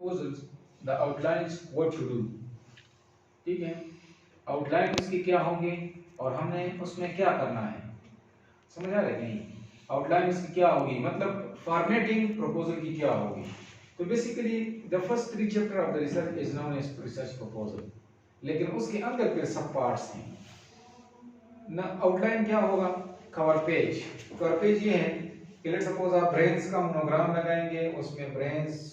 proposals, the outlines what to do। ठीक है, outline इसकी क्या होंगे और हमने उसमें क्या करना है, समझ आ रहा है कि नहीं? आउटलाइन इसकी क्या होगी, मतलब फॉर्मेटिंग प्रपोजल की क्या होगी। तो basically the first 3 chapter of the research is known as research proposal, लेकिन उसके अंदर फिर सब पार्ट्स हैं ना। आउटलाइन क्या होगा, कवर पेज। कवर पेज ये है कि लेट्स सपोज आप ब्रेन्स का मोनोग्राम लगाएंगे, उसमें ब्रेन्स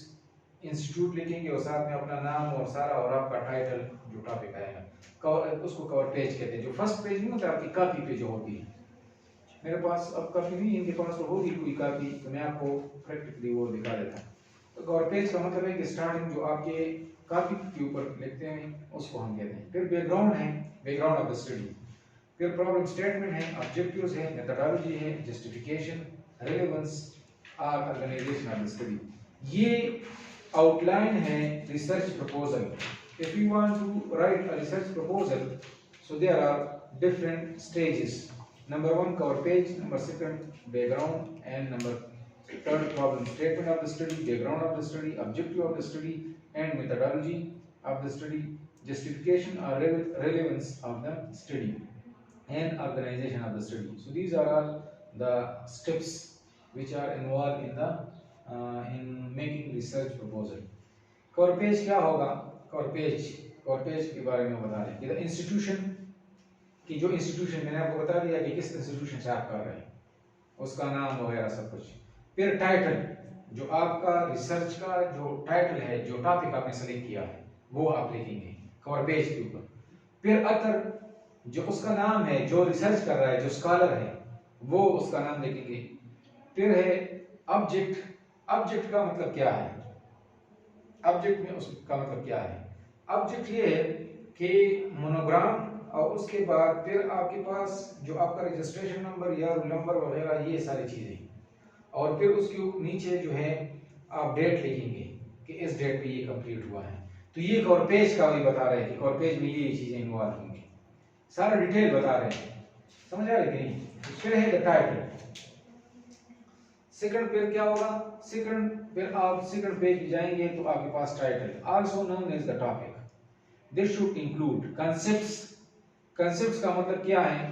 इंस्टीट्यूट लिखेंगे और साथ में अपना नाम और सारा और आपका टाइटल जो टॉपिक आएगा, कवर, उसको कवर पेज कहते हैं। जो फर्स्ट पेज नहीं होता आपकी कॉपी पे जो होती है, मेरे पास अब कॉपी नहीं है, इनके पास तो होगी पूरी कॉपी, तो मैं आपको प्रैक्टिकली वो दिखा देता हूँ। तो कवर पेज का मतलब है कि स्टार्टिंग जो आपके कॉपी के ऊपर लिखते हैं उसको हम कहते हैं। फिर बैकग्राउंड है, बैकग्राउंड ऑफ द स्टडी। फिर प्रॉब्लम स्टेटमेंट है, ऑब्जेक्टिव्स है, मेथोडोलॉजी है, जस्टिफिकेशन, रिलेवेंस और ऑर्गेनाइजेशन ऑफ द स्टडी। ये आउटलाइन है research proposal. If you want to write a research proposal, so there are different stages. Number 1 cover page, number 2 background, and number 3 problem statement of the study, background of the study, objective of the study, and methodology of the study, justification or relevance of the study, and organization of the study. So these are all the steps which are involved in making research proposal. Cover page क्या होगा, cover page के बारे में बता रहे हैं कि institution की, जो इंस्टीट्यूशन मैंने आपको बता दिया कि किस इंस्टीट्यूशन से आप कर रहे हैं, उसका नाम वगैरह सब कुछ। फिर टाइटल, जो आपका रिसर्च का जो टाइटल है, जो टॉपिक आपने सेलेक्ट किया है, वो आप लिखेंगे कवर पेज के ऊपर। फिर अथर, जो उसका नाम है, जो रिसर्च कर रहा है, जो स्कॉलर है, वो उसका नाम लिखेंगे। फिर है ऑब्जेक्ट। ऑब्जेक्ट का मतलब क्या है, ऑब्जेक्ट में उसका मतलब क्या है? ऑब्जेक्ट ये है कि मोनोग्राम, और उसके बाद फिर आपके पास जो आपका रजिस्ट्रेशन नंबर या रोल नंबर वगैरह, ये सारी चीजें, और फिर उसके नीचे जो है आप डेट लिखेंगे कि इस डेट पे ये कंप्लीट हुआ है। तो ये कवर पेज का भी बता रहे हैं कि कवर पेज में ये चीजें इन्वॉल्व होंगी, सारा डिटेल बता रहे हैं, समझ आ रही कि नहीं? फिर है द टाइटल। सेकंड पेज क्या होगा, सेकंड फिर आप सेकंड पेज पे जाएंगे तो आपके पास title, also known as the topic. This should include concepts. Concepts का मतलब क्या है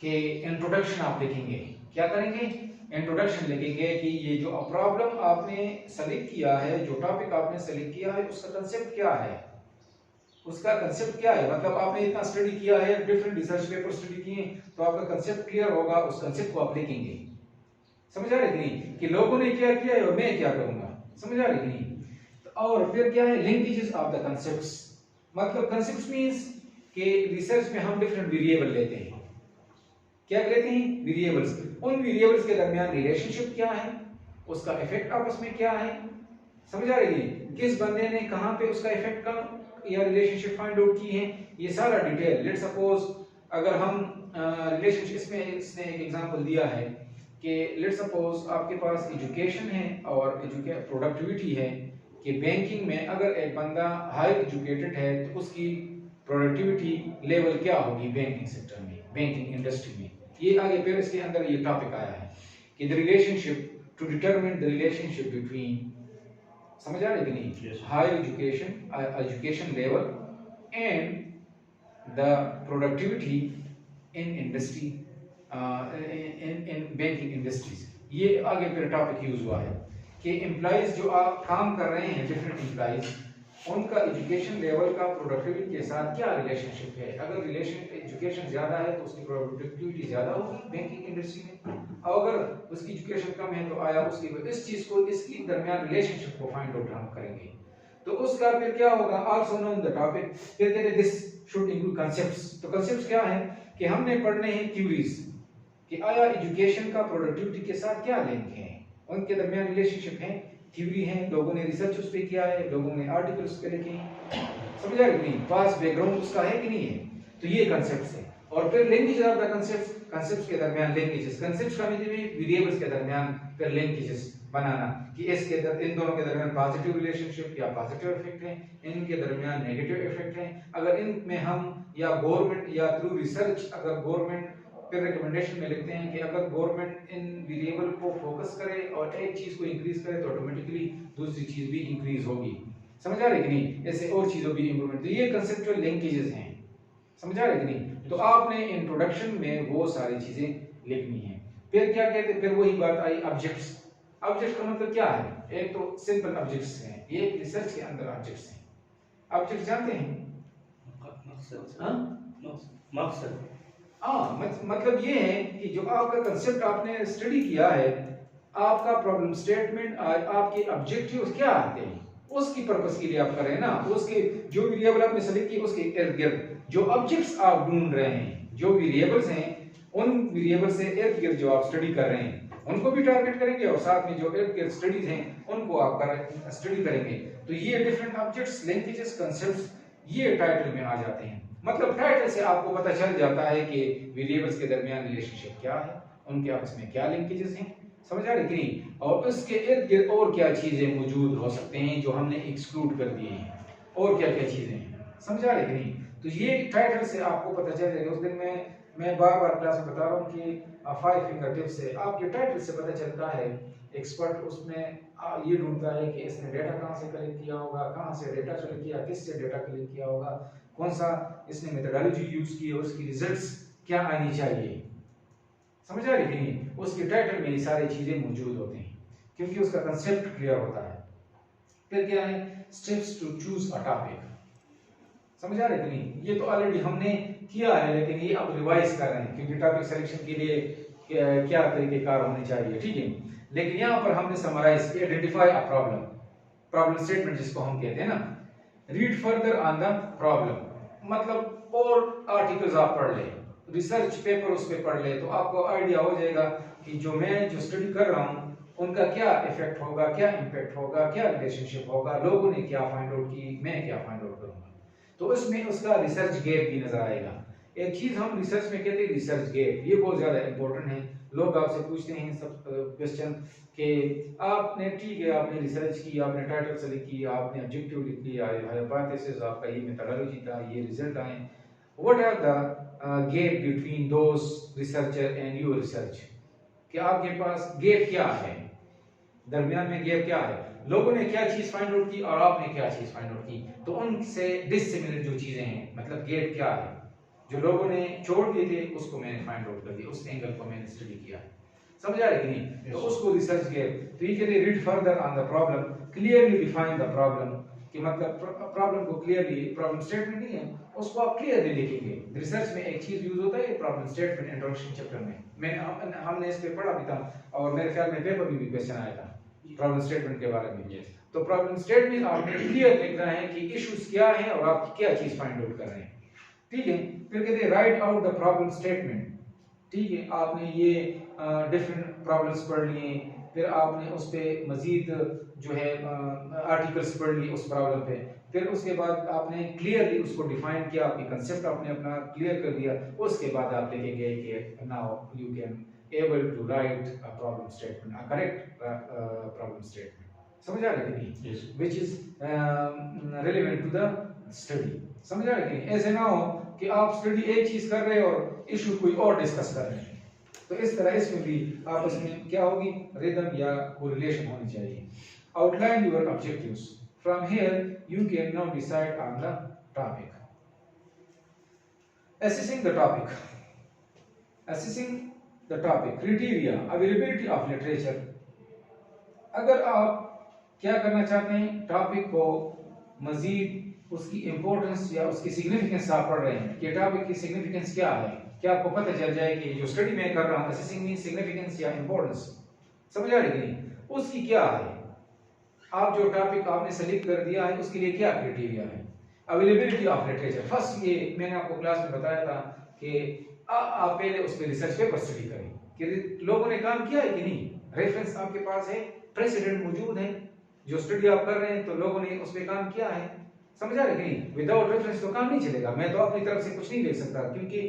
कि इंट्रोडक्शन आप लिखेंगे, क्या करेंगे, इंट्रोडक्शन लिखेंगे कि ये जो प्रॉब्लम आपने सेलेक्ट किया है, जो टॉपिक आपने सेलेक्ट किया है, उसका कांसेप्ट क्या है, उसका कांसेप्ट क्या है। मतलब आपने इतना स्टडी किया है, डिफरेंट रिसर्च पेपर स्टडी किए, तो आपका कांसेप्ट क्लियर होगा, उस कांसेप्ट को आप लिखेंगे। समझ आ रही कि नहीं, कि लोगों ने क्या किया है और मैं क्या करूंगा, समझ आ रही कि नहीं? तो और फिर क्या है, लिंकेजेस ऑफ द कांसेप्ट्स। मतलब कांसेप्ट्स मींस कि रिसर्च में हम डिफरेंट वेरिएबल लेते हैं, क्या लेते हैं, वेरिएबल्स। उन वेरिएबल्स के दरमियान रिलेशनशिप क्या है, उसका इफेक्ट आपस में क्या है, समझ आ रही है, किस बंदे ने कहां पे उसका इफेक्ट का या रिलेशनशिप फाइंड आउट की है, ये सारा डिटेल। लेट्स सपोज अगर हम रिलेशनशिप, इसमें इसने एक एग्जांपल दिया है कि लेट्स सपोज आपके पास एजुकेशन है और प्रोडक्टिविटी है, कि बैंकिंग में अगर एक बंदा हाई एजुकेटेड है तो उसकी प्रोडक्टिविटी लेवल क्या होगी बैंकिंग सेक्टर में, बैंकिंग इंडस्ट्री में। ये आगे फिर इसके अंदर ये टॉपिक आया है कि the relationship, to determine the relationship between, समझ आ रही कि नहीं, high education level and the productivity in industry, in banking industries. ये आगे फिर टॉपिक यूज हुआ है कि एम्प्लॉइज जो आप काम कर रहे हैं, डिफरेंट एम्प्लॉइज, उनका एजुकेशन लेवल का प्रोडक्टिविटी के साथ क्या रिलेशनशिप है। अगर एजुकेशन ज्यादा है तो उसकी प्रोडक्टिविटी ज्यादा होगी बैंकिंग इंडस्ट्री में, और अगर उसकी एजुकेशन कम है तो आया उसकी, इस चीज को, इसकी दरमियान रिलेशनशिप को फाइंड आउट हम करेंगे। तो उसका फिर क्या होगा, आल्सो नोन द टॉपिक। फिर कहते हैं दिस शुड इंक्लूड कांसेप्ट्स। तो कांसेप्ट्स क्या है कि हमने पढ़ने हैं थ्योरीज, कि आया एजुकेशन का प्रोडक्टिविटी के साथ क्या लिंक है, उनके दरमियान रिलेशनशिप है, थ्योरी है, लोगों ने रिसर्च उस पे किया है, लोगों ने आर्टिकल्स पे लिखे हैं, समझ आ रही कि नहीं, पास बैकग्राउंड उसका है कि नहीं है। तो ये कांसेप्ट्स है। और फिर linkage of the concepts, concepts के दरमियान लिंकेजेस, कांसेप्ट्स का मतलब है वेरिएबल्स के दरमियान फिर लिंकेजेस बनाना, कि इसके इन दोनों के दरमियान पॉजिटिव रिलेशनशिप या पॉजिटिव इफेक्ट है, इनके दरमियान नेगेटिव इफेक्ट है। अगर इनमें हम या गवर्नमेंट या थ्रू रिसर्च, अगर गवर्नमेंट फिर रिकमेंडेशन में लिखते हैं कि अगर गवर्नमेंट इन वेरिएबल को फोकस करे और एक चीज को इंक्रीज करे तो ऑटोमेटिकली दूसरी चीज भी इंक्रीज होगी, समझ आ रहे कि नहीं? ऐसे और चीजों की इंप्रूवमेंट, तो ये कंसेप्चुअल लिंकेजेस हैं, समझ आ रहे कि नहीं? तो आपने इंट्रोडक्शन में वो सारी चीजें लिखनी है। फिर क्या कहते हैं, फिर वही बात आई ऑब्जेक्ट्स। ऑब्जेक्ट का मतलब क्या है? एक तो सिंपल ऑब्जेक्ट्स हैं, ये रिसर्च के अंदर ऑब्जेक्ट्स हैं। ऑब्जेक्ट जानते हैं? मकसद। हाँ, मकसद। मतलब ये है कि जो आपका कंसेप्ट आपने स्टडी किया है, आपका प्रॉब्लम स्टेटमेंट, आपके ऑब्जेक्टिव्स क्या आते हैं, उसकी पर्पस के लिए आप कर रहे हैं ना। उसके जो वेरिएबल आपने सेलेक्ट किए उसके इर्द गिर्द जो ऑब्जेक्ट्स आप ढूंढ रहे हैं, जो वेरिएबल्स हैं, उन वेरिएबल से इर्द गिर्द जो आप स्टडी कर रहे हैं उनको भी टारगेट करेंगे, और साथ में जो इर्द गिर्द स्टडीज हैं उनको आप स्टडी करेंगे। तो ये डिफरेंट ऑब्जेक्ट्स, लिंकेजेस, कांसेप्ट्स ये टाइटल में आ जाते हैं। मतलब टाइटल से आपको पता चल जाता है कि वेरिएबल्स के दरमियान रिलेशनशिप क्या है, उनके आपस में क्या लिंकेजेस हैं, समझ आ रही कि नहीं? और उसके इर्द गिर्द और क्या चीजें मौजूद हो सकते हैं जो हमने एक्सक्लूड कर दिए हैं, और क्या क्या चीजें हैं, समझ आ रही कि नहीं? तो ये टाइटल से आपको पता चल जाएगा। उस दिन मैं बार बार क्लास में बता रहा हूँ कि 5 फिंगर टिप से आपके टाइटल से पता चलता है। एक्सपर्ट उसमें ये ढूंढता है कि इसने डेटा कहाँ से कलेक्ट किया होगा, कहाँ से डेटा कलेक्ट किया, किससे डेटा कलेक्ट किया होगा, कौन सा इसने मेथोडोलॉजी यूज की है, उसकी रिजल्ट्स क्या आनी चाहिए, समझ आ रही कि नहीं? उसके टाइटल में ये सारी चीजें मौजूद होते हैं क्योंकि उसका कंसेप्ट क्लियर होता है। फिर क्या है? Steps to choose a topic, समझ आ रहे कि नहीं? ये तो ऑलरेडी हमने किया है, लेकिन ये अब रिवाइज कर रहे हैं क्योंकि टॉपिक सिलेक्शन के लिए क्या तरीकेकार होने चाहिए, ठीक है? लेकिन यहाँ पर हमने summarise identify a problem, problem statement जिसको हम कहते हैं ना। Read further on the problem, मतलब और आर्टिकल्स आप पढ़ ले, रिसर्च पेपर उस पर पढ़ ले, तो आपको आइडिया हो जाएगा कि जो स्टडी कर रहा हूँ उनका क्या इफेक्ट होगा, क्या इम्पैक्ट होगा, क्या रिलेशनशिप होगा, लोगों ने क्या फाइंड आउट की, मैं क्या फाइंड आउट करूंगा। तो उसमें उसका रिसर्च गैप भी नजर आएगा। एक चीज हम रिसर्च में कहते हैं रिसर्च गैप, ये बहुत ज्यादा इंपॉर्टेंट है। लोग आपसे पूछते हैं सब क्वेश्चन कि आपने, ठीक है, आपने रिसर्च की, आपने टाइटल सेलेक्ट की, आपने ऑब्जेक्टिव लिख लिया, हाइपोथेसिस आपका ये मेथोडोलॉजी था, ये रिजल्ट आए, what are the gap between those researcher and your research, कि आपके पास गैप क्या है, दरमियान में गैप क्या है, लोगों ने क्या चीज फाइंड आउट की और आपने क्या चीज फाइंड आउट की, तो उनसे डिसिमिलर जो चीजें हैं, मतलब गैप क्या है, जो लोगों ने छोड़ दिए थे उसको मैंने फाइंड आउट कर दिया, उस एंगल को मैंने स्टडी किया, समझ आ रही कि नहीं? तो उसको रिसर्च गैप। तो ये कहते हैं read further on the problem, clearly define the problem, कि मतलब प्रॉब्लम को क्लियरली, प्रॉब्लम स्टेटमेंट नहीं है उसको आप क्लियरली लिखेंगे। रिसर्च में एक चीज यूज होता है प्रॉब्लम स्टेटमेंट, इंट्रोडक्शन चैप्टर में हमने इस पे पढ़ा भी था, और मेरे ख्याल में पेपर में भी क्वेश्चन आया था प्रॉब्लम स्टेटमेंट के बारे में। तो प्रॉब्लम स्टेटमेंट आपने क्लियर लिखना है कि इश्यूज क्या हैं और आप क्या चीज फाइंड आउट कर रहे हैं, ठीक है? फिर कहते हैं right out the problem statement, ठीक है? आपने ये डिफरेंट प्रॉब्लम्स पढ़ लिए, फिर आपने उस पे मजीद जो है आर्टिकल्स पढ़ लिए उस प्रॉब्लम पे, फिर उसके बाद आपने क्लियरली उसको डिफाइन किया, आपकी कंसेप्ट आपने अपना क्लियर कर दिया, उसके बाद आप लिखेंगे कि now you can able to write a problem statement, a correct problem statement, समझ आ रही है कि नहीं? Which is relevant to the study, समझ आ रही है कि नहीं? ऐसे ना हो कि आप स्टडी एक चीज कर रहे हो और इशू कोई और डिस्कस कर रहे हैं। तो इस तरह इसमें भी आपस में क्या होगी, रिदम या कोरिलेशन होनी चाहिए। Outline your objectives, from here you can now decide on the topic. Assessing the topic, assessing the topic, criteria, availability of literature. अगर आप क्या करना चाहते हैं, टॉपिक को मजीद उसकी इंपॉर्टेंस या उसकी सिग्निफिकेंस आप पढ़ रहे हैं कि टॉपिक की सिग्निफिकेंस क्या है, क्या आपको पता चल जाए कि जो स्टडी मैं कर रहा हूं असेसिंग मींस सिग्निफिकेंस या इंपॉर्टेंस, समझ आ रही है नहीं? उसकी क्या है, आप जो टॉपिक आपने सेलेक्ट कर दिया है उसके लिए क्या क्राइटेरिया है। अवेलेबिलिटी ऑफ लिटरेचर, फर्स्ट ये मैंने आपको क्लास में बताया था कि आप पहले उस पर रिसर्च पेपर स्टडी करें कि लोगों ने काम किया है कि नहीं, रेफरेंस आपके पास है, प्रेसिडेंट मौजूद है, जो स्टडी आप कर रहे हैं तो लोगों ने उस पर काम किया है, समझ आ रही है कि नहीं? विदाउट रेफरेंस तो काम नहीं चलेगा, मैं तो अपनी तरफ से कुछ नहीं लिख सकता क्योंकि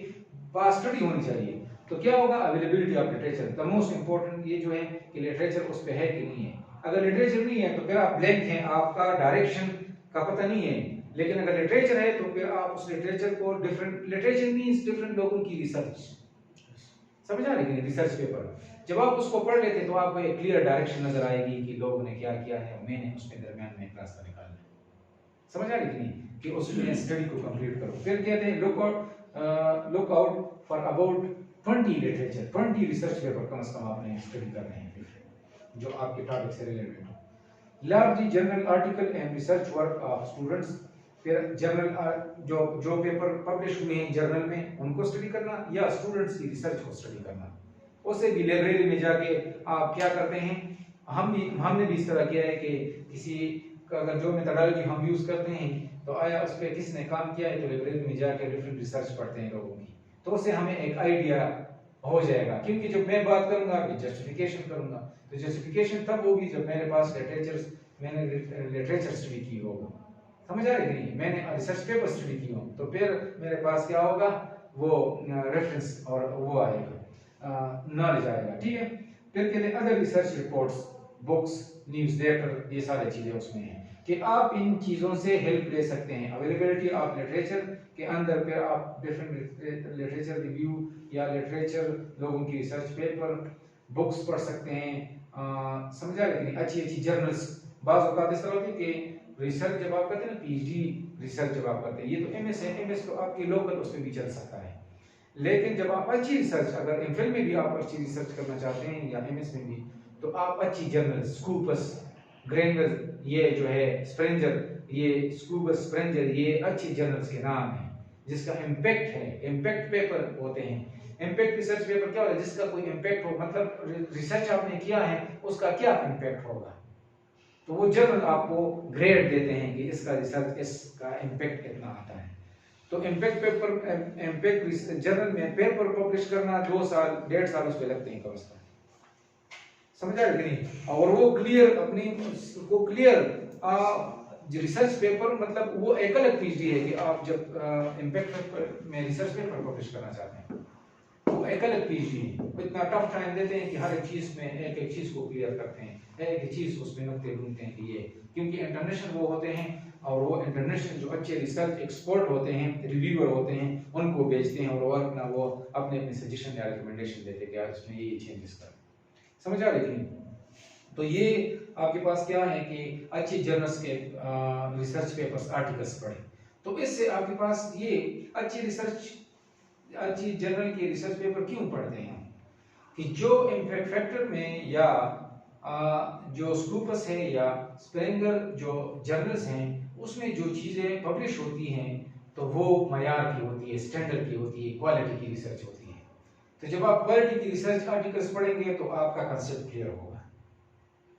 पास स्टडी होनी चाहिए। तो क्या होगा, availability of literature, the most important ये जो है कि लिटरेचर उस पे है कि नहीं है। अगर लिटरेचर नहीं है तो फिर आप ब्लैंक हैं, आपका डायरेक्शन का पता नहीं है। लेकिन अगर लिटरेचर है तो फिर आप उस लिटरेचर को, डिफरेंट लिटरेचर मींस डिफरेंट लोगों की रिसर्च, समझ आ रही है? रिसर्च पेपर जब आप उसको पढ़ लेते तो आपको एक क्लियर डायरेक्शन नजर आएगी कि लोगों ने क्या किया है, मैंने उसके दरमियान में एक रास्ता निकालना है, समझ आ रही कि नहीं, कि उसमें स्टडी को कंप्लीट करो। फिर कहते हैं look out for about 20 literature, 20 research paper कम से कम आपने स्टडी करने हैं जो आपके टॉपिक से रिलेटेड हो। Large journal article and research work of students, फिर जर्नल जो पेपर पब्लिश हुए हैं जर्नल में उनको स्टडी करना, या स्टूडेंट्स की रिसर्च को स्टडी करना। उससे भी लाइब्रेरी में जाके आप क्या करते हैं, हमने भी इस तरह किया है कि किसी का अगर जो मेथोडोलॉजी हम यूज करते हैं तो आया उस पर किसने काम किया है, तो लाइब्रेरी में जाके डिफरेंट रिसर्च पढ़ते हैं लोगों की, तो उससे हमें एक आइडिया हो जाएगा। क्योंकि जब मैं बात करूंगा अभी जस्टिफिकेशन करूंगा, तो जस्टिफिकेशन तब होगी जब मेरे पास मैंने लिटरेचर स्टडी की होगा। समझ आ रही है नहीं, मैंने रिसर्च पेपर स्टडी की हो, तो फिर मेरे पास क्या होगा, वो रेफरेंस और वो आएगा, नॉलेज आएगा। ठीक है। फिर कहते हैं other research reports, books, newspaper, ये सारी चीजें उसमें हैं कि आप इन चीजों से हेल्प ले सकते हैं। अवेलेबिलिटी ऑफ लिटरेचर के अंदर फिर आप डिफरेंट लिटरेचर रिव्यू या लिटरेचर, लोगों की रिसर्च पेपर, बुक्स पढ़ सकते हैं। समझ आ रही है, अच्छी जर्नल्स। बाज़ औक़ात इस तरह होती है कि रिसर्च जब आप करते हैं ना, पीएचडी रिसर्च जब आप करते हैं, ये तो एमएस है, एमएस तो आपकी लोकल उस पर भी चल सकता है, लेकिन जब आप अच्छी रिसर्च, अगर एमफिल में भी आप अच्छी रिसर्च करना चाहते हैं या एमएस में भी, तो आप अच्छी जर्नल, स्कूपस, ग्रेंगर, ये जो है स्प्रेंजर, ये स्कूबस, स्प्रेंजर, ये अच्छी जर्नल्स के नाम हैं जिसका इम्पैक्ट है। इम्पैक्ट पेपर होते हैं, इम्पैक्ट रिसर्च पेपर क्या होता है, जिसका कोई इम्पैक्ट हो, मतलब रिसर्च आपने किया है उसका क्या इम्पैक्ट होगा, तो वो जर्नल आपको ग्रेड देते हैं कि इसका रिसर्च, इसका इम्पैक्ट कितना आता है। तो इम्पैक्ट पेपर, इम्पैक्ट जर्नल में पेपर पब्लिश करना 2 साल 1.5 साल उस पे लगते हैं कम से कम। समझ आ रही नहीं, और वो क्लियर अपनी को क्लियर रिसर्च पेपर, मतलब वो एक अलग पीएचडी है कि आप जब इम्पैक्ट पेपर में रिसर्च पेपर पब्लिश करना चाहते हैं, वो एक अलग पीएचडी है। वो इतना टफ टाइम देते हैं कि हर एक चीज में एक चीज को क्लियर करते हैं, एक चीज उसमें नुक्ते ढूंढते हैं कि ये, क्योंकि इंटरनेशनल वो होते हैं, और वो इंटरनेशनल जो अच्छे रिसर्च एक्सपर्ट होते हैं, रिव्यूअर होते हैं, उनको भेजते हैं, और वो अपना अपने सजेशन या रिकमेंडेशन देते हैं कि यार इसमें ये चेंजेस कर। समझ आ रही थी। तो ये आपके पास क्या है कि अच्छी जर्नल्स के रिसर्च पेपर्स, आर्टिकल्स पढ़ें, तो इससे आपके पास ये अच्छी रिसर्च, अच्छी जर्नल के रिसर्च पेपर क्यों पढ़ते हैं कि जो इम्पैक्ट फैक्टर में या जो स्कूपस है या स्प्रेंगर जो जर्नल्स हैं, उसमें जो चीजें पब्लिश होती हैं तो वो मयार की होती है, स्टैंडर्ड की होती है, क्वालिटी की रिसर्च होती है। तो जब आप क्वालिटी की रिसर्च आर्टिकल्स पढ़ेंगे तो आपका कंसेप्ट क्लियर होगा,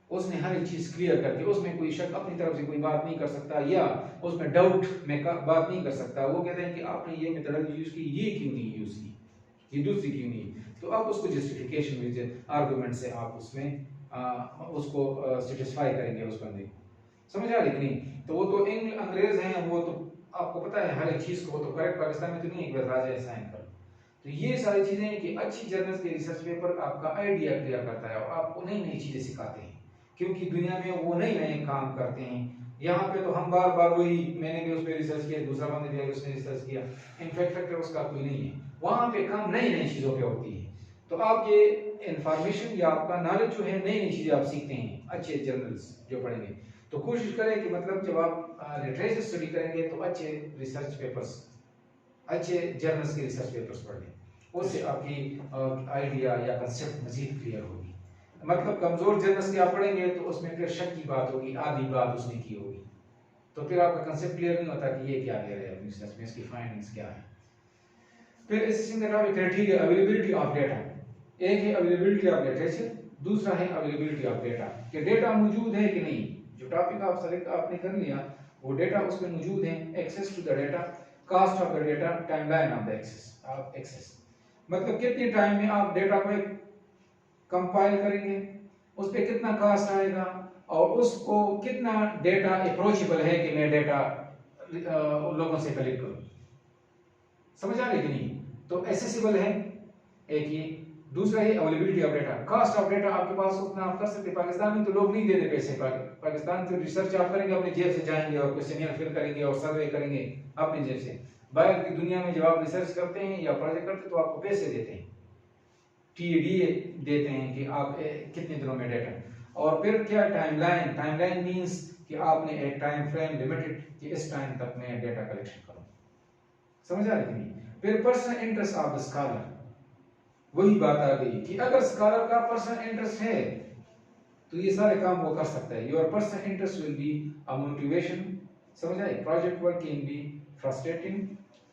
उसने हर एक चीज क्लियर करके, उसमें कोई शक अपनी तरफ से कोई बात नहीं कर सकता, या उसमें डाउट में बात नहीं कर सकता। वो कहते हैं कि आपने ये मेथोडोलॉजी यूज की, ये क्यों नहीं यूज की, ये दूसरी क्यों नहीं, तो आप उसको जस्टिफिकेशन में, आर्गुमेंट से आप उसमें उसको सेटिस्फाई करेंगे उस बंदे को। समझ आ रही कि नहीं। तो वो तो अंग्रेज हैं, वो तो आपको पता है हर एक चीज को, वो तो करेक्ट पाकिस्तान में तो नहीं एक बार साइन करो। तो ये सारी चीजें हैं कि अच्छी जर्नल्स के रिसर्च पेपर आपका आइडिया क्लियर करता है और आपको नई नई चीजें सिखाते हैं, क्योंकि दुनिया में वो नए नए काम करते हैं। यहाँ पे तो हम बार बार वही, मैंने भी उस पर रिसर्च किया, दूसरा बंदे भी उसने रिसर्च किया, इम्पैक्ट फैक्टर उसका कोई नहीं है। वहाँ पे काम नई नई चीजों पे होती है, तो आप ये इंफॉर्मेशन या आपका नॉलेज जो है, नई नई चीजें आप सीखते हैं अच्छे जर्नल्स जो पढ़ेंगे। तो कोशिश करें कि मतलब जब आप लिटरेचर स्टडी करेंगे तो अच्छे रिसर्च पेपर्स, अच्छे जर्नल्स के रिसर्च पेपर्स पढ़ें, उससे आपकी आइडिया या कंसेप्ट मजीद क्लियर होगी। मतलब कमजोर जर्नल्स के आप पढ़ेंगे तो उसमें फिर शक की बात होगी, आधी बात उसने की होगी, तो फिर आपका कंसेप्ट क्लियर नहीं होता कि ये क्या ले रहे हैं अपनी रिसर्च में, इसकी फाइंडिंग्स क्या है। फिर assessing the criteria, availability of data. एक है अवेलेबिलिटी ऑफ लिटरेचर, दूसरा है अवेलेबिलिटी ऑफ डेटा, कि डेटा मौजूद है कि नहीं। जो टॉपिक आप सेलेक्ट आपने कर लिया, वो डेटा उसमें मौजूद है, access to the data, cost of the data, timeline of the access, मतलब कितने टाइम में आप डेटा को कंपाइल करेंगे, उस पर कितना कास्ट आएगा, और उसको कितना डेटा अप्रोचेबल है कि मैं डेटा लोगों से कलेक्ट करूं। समझ आ रही कि नहीं। तो एसेसिबल है एक ये, दूसरा है availability of data. Cost of data आपके पास उतना आप कर सकते, पाकिस्तान में तो लोग नहीं देते पैसे। पाकिस्तान से रिसर्च आप करेंगे अपने जेब से जाएंगे और क्वेश्चनियर फिल करेंगे और सर्वे करेंगे अपनी जेब से। बाहर की दुनिया में जब आप रिसर्च करते हैं या प्रोजेक्ट करते हैं तो आपको पैसे देते हैं, टीडीए देते हैं कि आप कितने दिनों में डेटा। और फिर क्या टाइमलाइन, टाइमलाइन मींस कि आपने एक टाइम फ्रेम लिमिटेड कि इस टाइम तक मैं डेटा कलेक्शन करूं। समझ आ रही कि नहीं? फिर personal interest of the scholar, वही बात आ गई कि अगर स्कॉलर का पर्सनल इंटरेस्ट है तो ये सारे काम वो कर सकता है। Your personal interest will be a motivation. समझ आए? Project work can be frustrating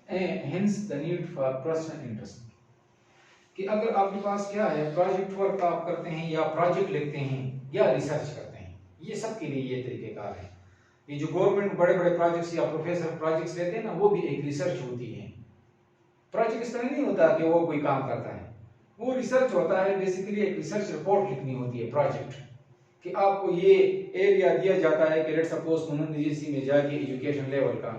and hence the need for personal interest. कि अगर आपके पास क्या है, प्रोजेक्ट वर्क आप करते हैं या प्रोजेक्ट लिखते हैं या रिसर्च करते हैं, ये सब के लिए ये तरीकेकार है। ये जो गवर्नमेंट बड़े बड़े प्रोजेक्ट्स या प्रोफेसर प्रोजेक्ट्स लेते हैं ना, वो भी एक रिसर्च होती है। प्रोजेक्ट इस तरह नहीं होता कि वो कोई काम करता है, वो रिसर्च होता है। बेसिकली एक रिसर्च रिपोर्ट लिखनी होती है प्रोजेक्ट, कि आपको ये एरिया दिया जाता है कि लेट सपोज मोहम्मद यूनिवर्सिटी में जाके एजुकेशन लेवल का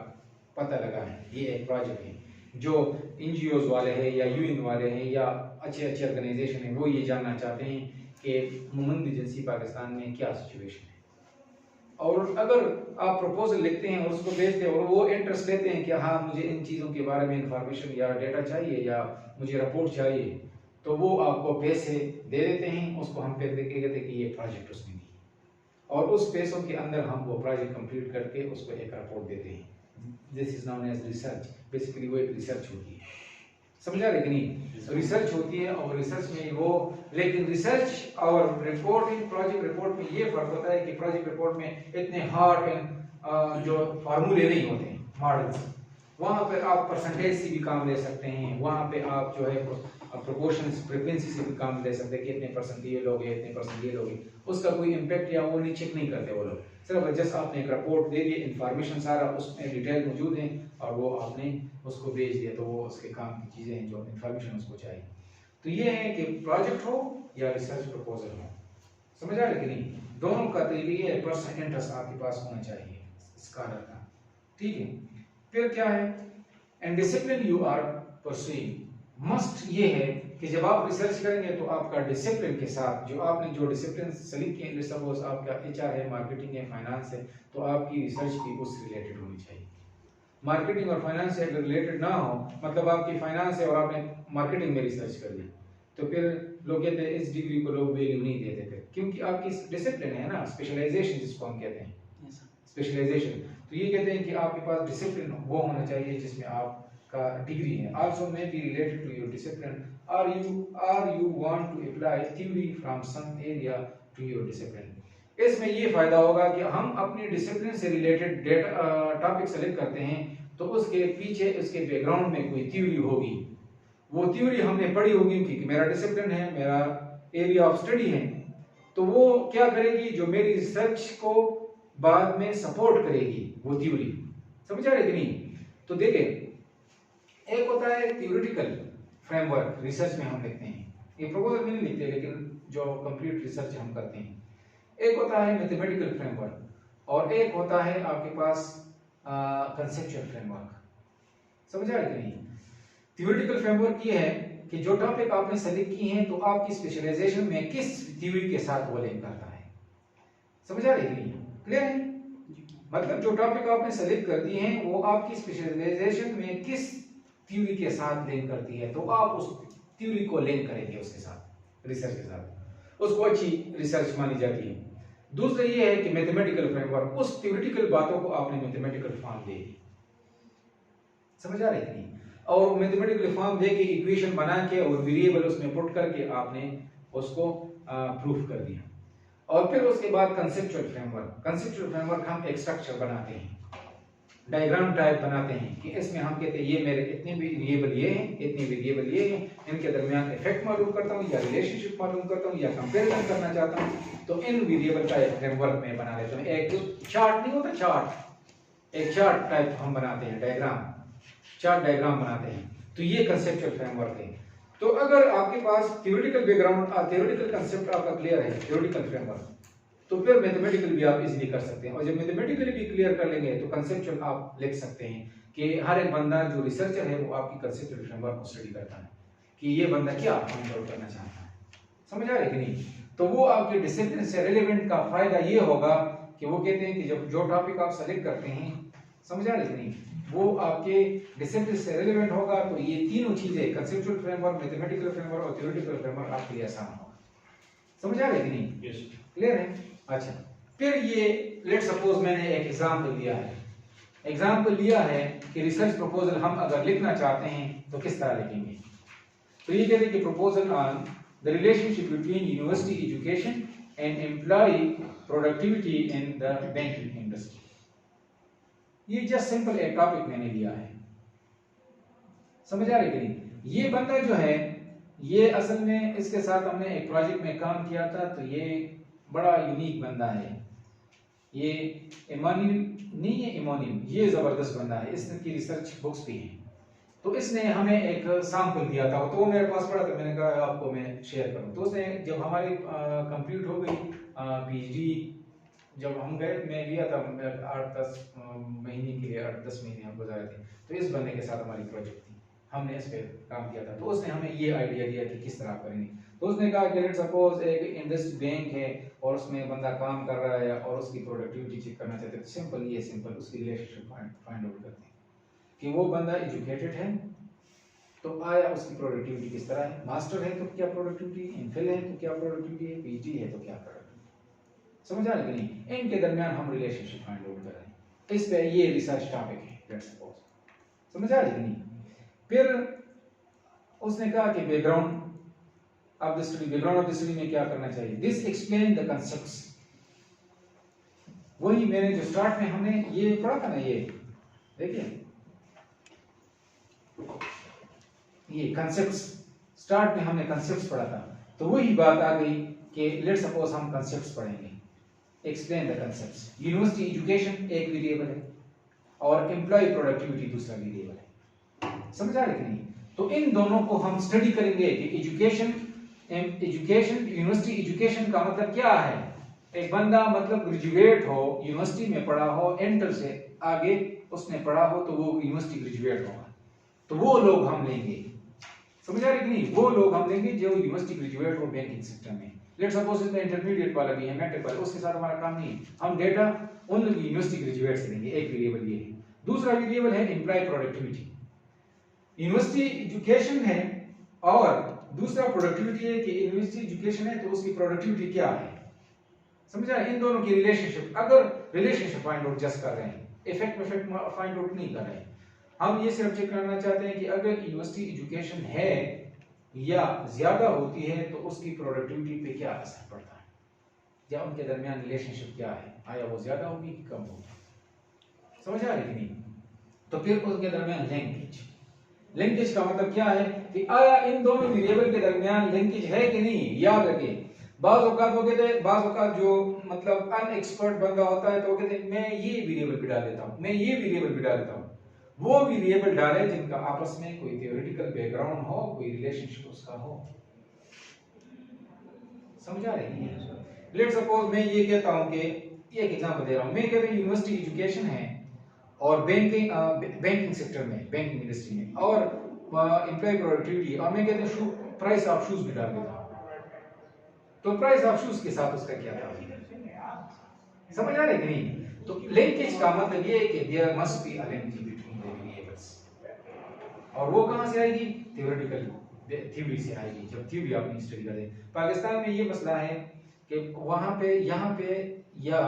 पता लगाएं। ये एक प्रोजेक्ट है जो एनजीओज वाले हैं या यूएन वाले हैं या अच्छे अच्छे ऑर्गेनाइजेशन है, वो ये जानना चाहते हैं कि मोहम्मद यूनिवर्सिटी पाकिस्तान में क्या सिचुएशन है। और अगर आप प्रपोजल लिखते हैं और उसको भेजते हैं और वो इंटरेस्ट लेते हैं कि हाँ मुझे इन चीज़ों के बारे में इंफॉर्मेशन या डेटा चाहिए या मुझे रिपोर्ट चाहिए, तो वो आपको पैसे दे देते हैं। उसको हम फिर कहते हैं कि ये प्रोजेक्ट उसने दी, और उस पैसों के अंदर हम वो प्रोजेक्ट कंप्लीट करके उसको एक रिपोर्ट देते हैं। This is known as research. Basically वो एक रिसर्च होती है। समझा रहे कि नहीं? रिसर्च होती है और रिसर्च में वो, लेकिन रिसर्च और रिपोर्टिंग प्रोजेक्ट रिपोर्ट में ये फर्क होता है कि प्रोजेक्ट रिपोर्ट में इतने हार्ड एंड जो फार्मूले नहीं होते हैं, मॉडल्स। वहाँ पे आप परसेंटेज से भी काम ले सकते हैं, वहाँ पे आप जो है प्रोपोर्शंस फ्रीक्वेंसी से भी काम ले सकते हैं कि इतने परसेंट ये लोगे, इतने परसेंट ये लोगे। उसका कोई इम्पैक्ट या वो नहीं चेक नहीं करते वो लोग। सिर्फ जस्ट आपने एक रिपोर्ट दे दी, इंफॉर्मेशन सारा उसमें डिटेल मौजूद है और वो आपने उसको भेज दिया, तो वो उसके काम की चीज़ें हैं जो इंफॉर्मेशन उसको चाहिए। तो ये है कि प्रोजेक्ट हो या रिसर्च प्रपोजल हो। समझ आ रहा है कि नहीं? दोनों का तरीके है, पर्सनल इंटरेस्ट आपके पास होना चाहिए स्कॉलर का। ठीक है? फिर क्या है? And discipline you are pursuing. Must ये है कि जब आप रिसर्च करेंगे तो आपका डिसिप्लिन के साथ, जो आपने जो डिसिप्लिन सेलेक्ट किए, सपोज आपका एचआर है, मार्केटिंग है, फाइनेंस है, तो आपकी रिसर्च भी उससे रिलेटेड होनी चाहिए। मार्केटिंग और फाइनेंस से अगर रिलेटेड ना हो, मतलब आपकी फाइनेंस है और आपने मार्केटिंग में रिसर्च कर लिया, तो फिर लोग कहते हैं इस डिग्री को लोग वैल्यू नहीं देते फिर, क्योंकि आपकी डिसिप्लिन है ना, स्पेशलाइजेशन जिसको हम कहते हैं, स्पेशलाइजेशन। तो ये कहते हैं कि आपके पास डिसिप्लिन वो होना चाहिए जिसमें आपका डिग्री है। Also may be related to your discipline, or you want to apply theory from some area to your discipline। इसमें ये फायदा होगा कि हम अपनी डिसिप्लिन से रिलेटेड डेटा टॉपिक सेलेक्ट करते हैं, तो उसके पीछे उसके बैकग्राउंड में कोई थ्योरी होगी। वो थ्योरी हमने पढ़ी होगी क्योंकि मेरा डिसिप्लिन है, मेरा एरिया ऑफ स्टडी है, तो वो क्या करेगी, जो मेरी रिसर्च को बाद में सपोर्ट करेगी वो थ्योरी। समझ आ रही कि नहीं? तो देखिए, एक होता है थ्योरेटिकल फ्रेमवर्क, रिसर्च में हम लिखते हैं, ये प्रपोजल में नहीं लिखते लेकिन जो कंप्लीट रिसर्च हम करते हैं। एक होता है मैथमेटिकल फ्रेमवर्क और एक होता है आपके पास कंसेप्चुअल फ्रेमवर्क। समझ आ रही कि नहीं? थ्योरेटिकल फ्रेमवर्क ये है कि जो टॉपिक आपने सेलेक्ट की हैं तो आपकी स्पेशलाइजेशन में किस थ्योरी के साथ वो लिंक करता है। समझ आ रही कि नहीं? क्लियर है? मतलब जो टॉपिक आपने सेलेक्ट कर दिए हैं वो आपकी स्पेशलाइजेशन में किस थ्योरी के साथ लिंक करती है, तो आप उस थ्योरी को लिंक करेंगे उसके साथ, रिसर्च के साथ, उसको अच्छी रिसर्च मानी जाती है। दूसरा ये है कि मैथमेटिकल फ्रेमवर्क, उस थ्योरेटिकल बातों को आपने मैथमेटिकल फॉर्म दे दी। समझ आ रही है कि नहीं? और मैथमेटिकल फॉर्म दे के इक्वेशन बना के और वेरिएबल उसमें पुट करके आपने उसको प्रूफ कर दिया। और फिर उसके बाद कंसेप्चुअल फ्रेमवर्क। कंसेप्चुअल फ्रेमवर्क हम एक स्ट्रक्चर बनाते हैं, डायग्राम टाइप बनाते हैं कि इसमें हम कहते हैं ये मेरे इतने वेरिएबल ये हैं, इतने वेरिएबल ये हैं, इनके दरमियान इफेक्ट मालूम करता हूँ या रिलेशनशिप मालूम करता हूँ या कंपैरिजन करना चाहता हूँ, तो इन वेरिएबल का एक फ्रेमवर्क में बना लेता हूँ। एक चार्ट नहीं होता, चार्ट, एक चार्ट टाइप हम बनाते हैं, डायग्राम, चार्ट डायग्राम बनाते हैं, तो ये कंसेप्चुअल फ्रेमवर्क है। तो अगर आपके पास थ्योरेटिकल बैकग्राउंड, थ्योरेटिकल कंसेप्ट आपका क्लियर है, थ्योरेटिकल फ्रेमवर्क, तो फिर मैथमेटिकल भी आप इजीली कर सकते हैं। और जब मैथमेटिकली भी क्लियर कर लेंगे तो कंसेप्चुअल आप लिख सकते हैं कि हर एक बंदा जो रिसर्चर है वो आपकी कंसेप्चुअल फ्रेमवर्क को स्टडी करता है कि ये बंदा क्या फाइंड आउट करना चाहता है। समझ आ रही है कि नहीं? तो वो आपके डिसिप्लिन से रिलेवेंट का फायदा ये होगा कि वो कहते हैं कि जब जो टॉपिक आप सेलेक्ट करते हैं, समझ आ रही है कि नहीं, वो आपके डिसिप्लिन से रिलेवेंट होगा। तो ये तीनों चीजें, कंसेप्चुअल फ्रेमवर्क, मैथमेटिकल फ्रेमवर्क और थ्योरेटिकल फ्रेमवर्क, आपके लिए आसान होगा। समझ आ रही है कि नहीं? यस। क्लियर है? अच्छा, फिर ये लेट सपोज मैंने एक एग्जाम्पल दिया है, एग्जाम्पल लिया है कि रिसर्च प्रपोजल हम अगर लिखना चाहते हैं तो किस तरह लिखेंगे। तो ये कहते हैं कि proposal on the relationship between university education and employ productivity in the banking industry. ये जस्ट सिंपल एक टॉपिक मैंने लिया है, समझ आ रही कि नहीं। ये बंदा जो है ये असल में इसके साथ हमने एक प्रोजेक्ट में काम किया था, तो ये बड़ा यूनिक बंदा है। ये इमानुएल नहीं है, इमानुएल ये जबरदस्त बंदा है, इसकी रिसर्च बुक्स भी हैं। तो इसने हमें एक सैंपल दिया था, तो वो मेरे पास पड़ा था, मैंने कहा आपको मैं शेयर करूं। तो उसने जब हमारी कंप्लीट हो गई पीएचडी, जब हम गए, मैं लिया था 8-10 महीने के लिए, 8-10 महीने हम गुजारे थे। तो इस बंदे के साथ हमारी प्रोजेक्ट थी, हमने इस पे काम किया था। तो उसने हमें ये आइडिया दिया कि किस तरह करेंगे। तो उसने कहा कि लेट्स सपोज एक इंडस्ट्री बैंक है और उसमें बंदा काम कर रहा है और उसकी प्रोडक्टिविटी चेक करना चाहते हैं। तो सिंपल ये सिंपल उसकी रिलेशनशिप फाइंड आउट करते हैं कि वो बंदा एजुकेटेड है तो आया उसकी प्रोडक्टिविटी किस तरह है, मास्टर है तो क्या प्रोडक्टिविटी, एमफिल है तो क्या प्रोडक्टिविटी है, पीएचडी है तो क्या प्रोडक्टिविटी। समझ आ रही कि नहीं। इनके दरमियान हम रिलेशनशिप फाइंड आउट कर रहे हैं, इस पे ये रिसर्च टॉपिक है लेट्स सपोज। समझ आ रही कि नहीं। फिर उसने कहा कि background of the study, background of the study में क्या करना चाहिए, दिस एक्सप्लेन द कांसेप्ट्स। वही मैंने जो स्टार्ट में हमने ये पढ़ा था ना, ये देखिए ये कांसेप्ट्स, स्टार्ट में हमने कांसेप्ट्स पढ़ा था। तो वही बात आ गई कि लेट्स सपोज हम कांसेप्ट्स पढ़ेंगे, explain the concepts. University education एक वेरिएबल है और एम्प्लॉय प्रोडक्टिविटी दूसरा वेरिएबल है। समझ आ रही कि नहीं। तो इन दोनों को हम स्टडी करेंगे कि एजुकेशन यूनिवर्सिटी एजुकेशन का मतलब क्या है। एक बंदा मतलब ग्रेजुएट हो, यूनिवर्सिटी में पढ़ा हो, इंटर से आगे उसने पढ़ा हो, तो वो यूनिवर्सिटी ग्रेजुएट होगा। तो वो लोग हम लेंगे, समझ आ रही कि नहीं। वो लोग हम लेंगे जो यूनिवर्सिटी ग्रेजुएट हो बैंकिंग सेक्टर में। लेट्स सपोज इसमें इंटरमीडिएट वाला भी है, मैट्रिक वाला, उसके साथ हमारा काम नहीं है। हम डेटा उन यूनिवर्सिटी ग्रेजुएट से लेंगे। एक वेरिएबल ये है। दूसरा वेरिएबल है एम्प्लॉय प्रोडक्टिविटी। यूनिवर्सिटी एजुकेशन है और दूसरा प्रोडक्टिविटी है कि यूनिवर्सिटी एजुकेशन है तो उसकी प्रोडक्टिविटी क्या है। समझ आ रहा है। इन दोनों की रिलेशनशिप, अगर रिलेशनशिप फाइंड आउट जस्ट कर रहे हैं, इफेक्ट फाइंड आउट नहीं कर रहे हैं, हम ये सिर्फ चेक करना चाहते हैं कि अगर यूनिवर्सिटी एजुकेशन है या ज्यादा होती है तो उसकी प्रोडक्टिविटी पे क्या असर पड़ता है, या उनके दरमियान रिलेशनशिप क्या है, आया वो ज्यादा होगी कि कम होगी। समझ आ रही कि नहीं। तो फिर उनके दरमियान लिंकेज, लिंकेज का मतलब क्या है कि आया इन दोनों वेरिएबल के दरमियान लिंकेज है कि नहीं। याद रखिए, बाज औकात हो गए थे, बाज औकात जो मतलब अनएक्सपर्ट बंदा होता है तो वो कहते हैं मैं ये वेरिएबल भी डाल देता हूं, मैं ये वेरिएबल भी डाल देता हूं। वो वेरिएबल डाले जिनका आपस में कोई थ्योरेटिकल बैकग्राउंड हो, कोई रिलेशनशिप उसका हो। समझा रही है। लेट सपोज मैं ये कहता हूं कि एक एग्जांपल दे रहा हूं, मैं कहता हूं यूनिवर्सिटी एजुकेशन है और बैंकिंग सेक्टर में, बैंकिंग इंडस्ट्री में, और एम्प्लॉय प्रोडक्टिविटी, और मैं कहता हूं प्राइस ऑफ शूज भी डाल देता हूं। तो प्राइस ऑफ शूज के साथ उसका क्या ताल्लुक है। समझ आ रही है कि नहीं। तो लिंकेज का मतलब ये है कि there must be a linkage between the variables, और वो कहां से आएगी, थ्योरेटिकल थ्योरी से आएगी, जब थ्योरी आपने स्टडी करें। पाकिस्तान में ये मसला है कि वहां पे, यहाँ पे या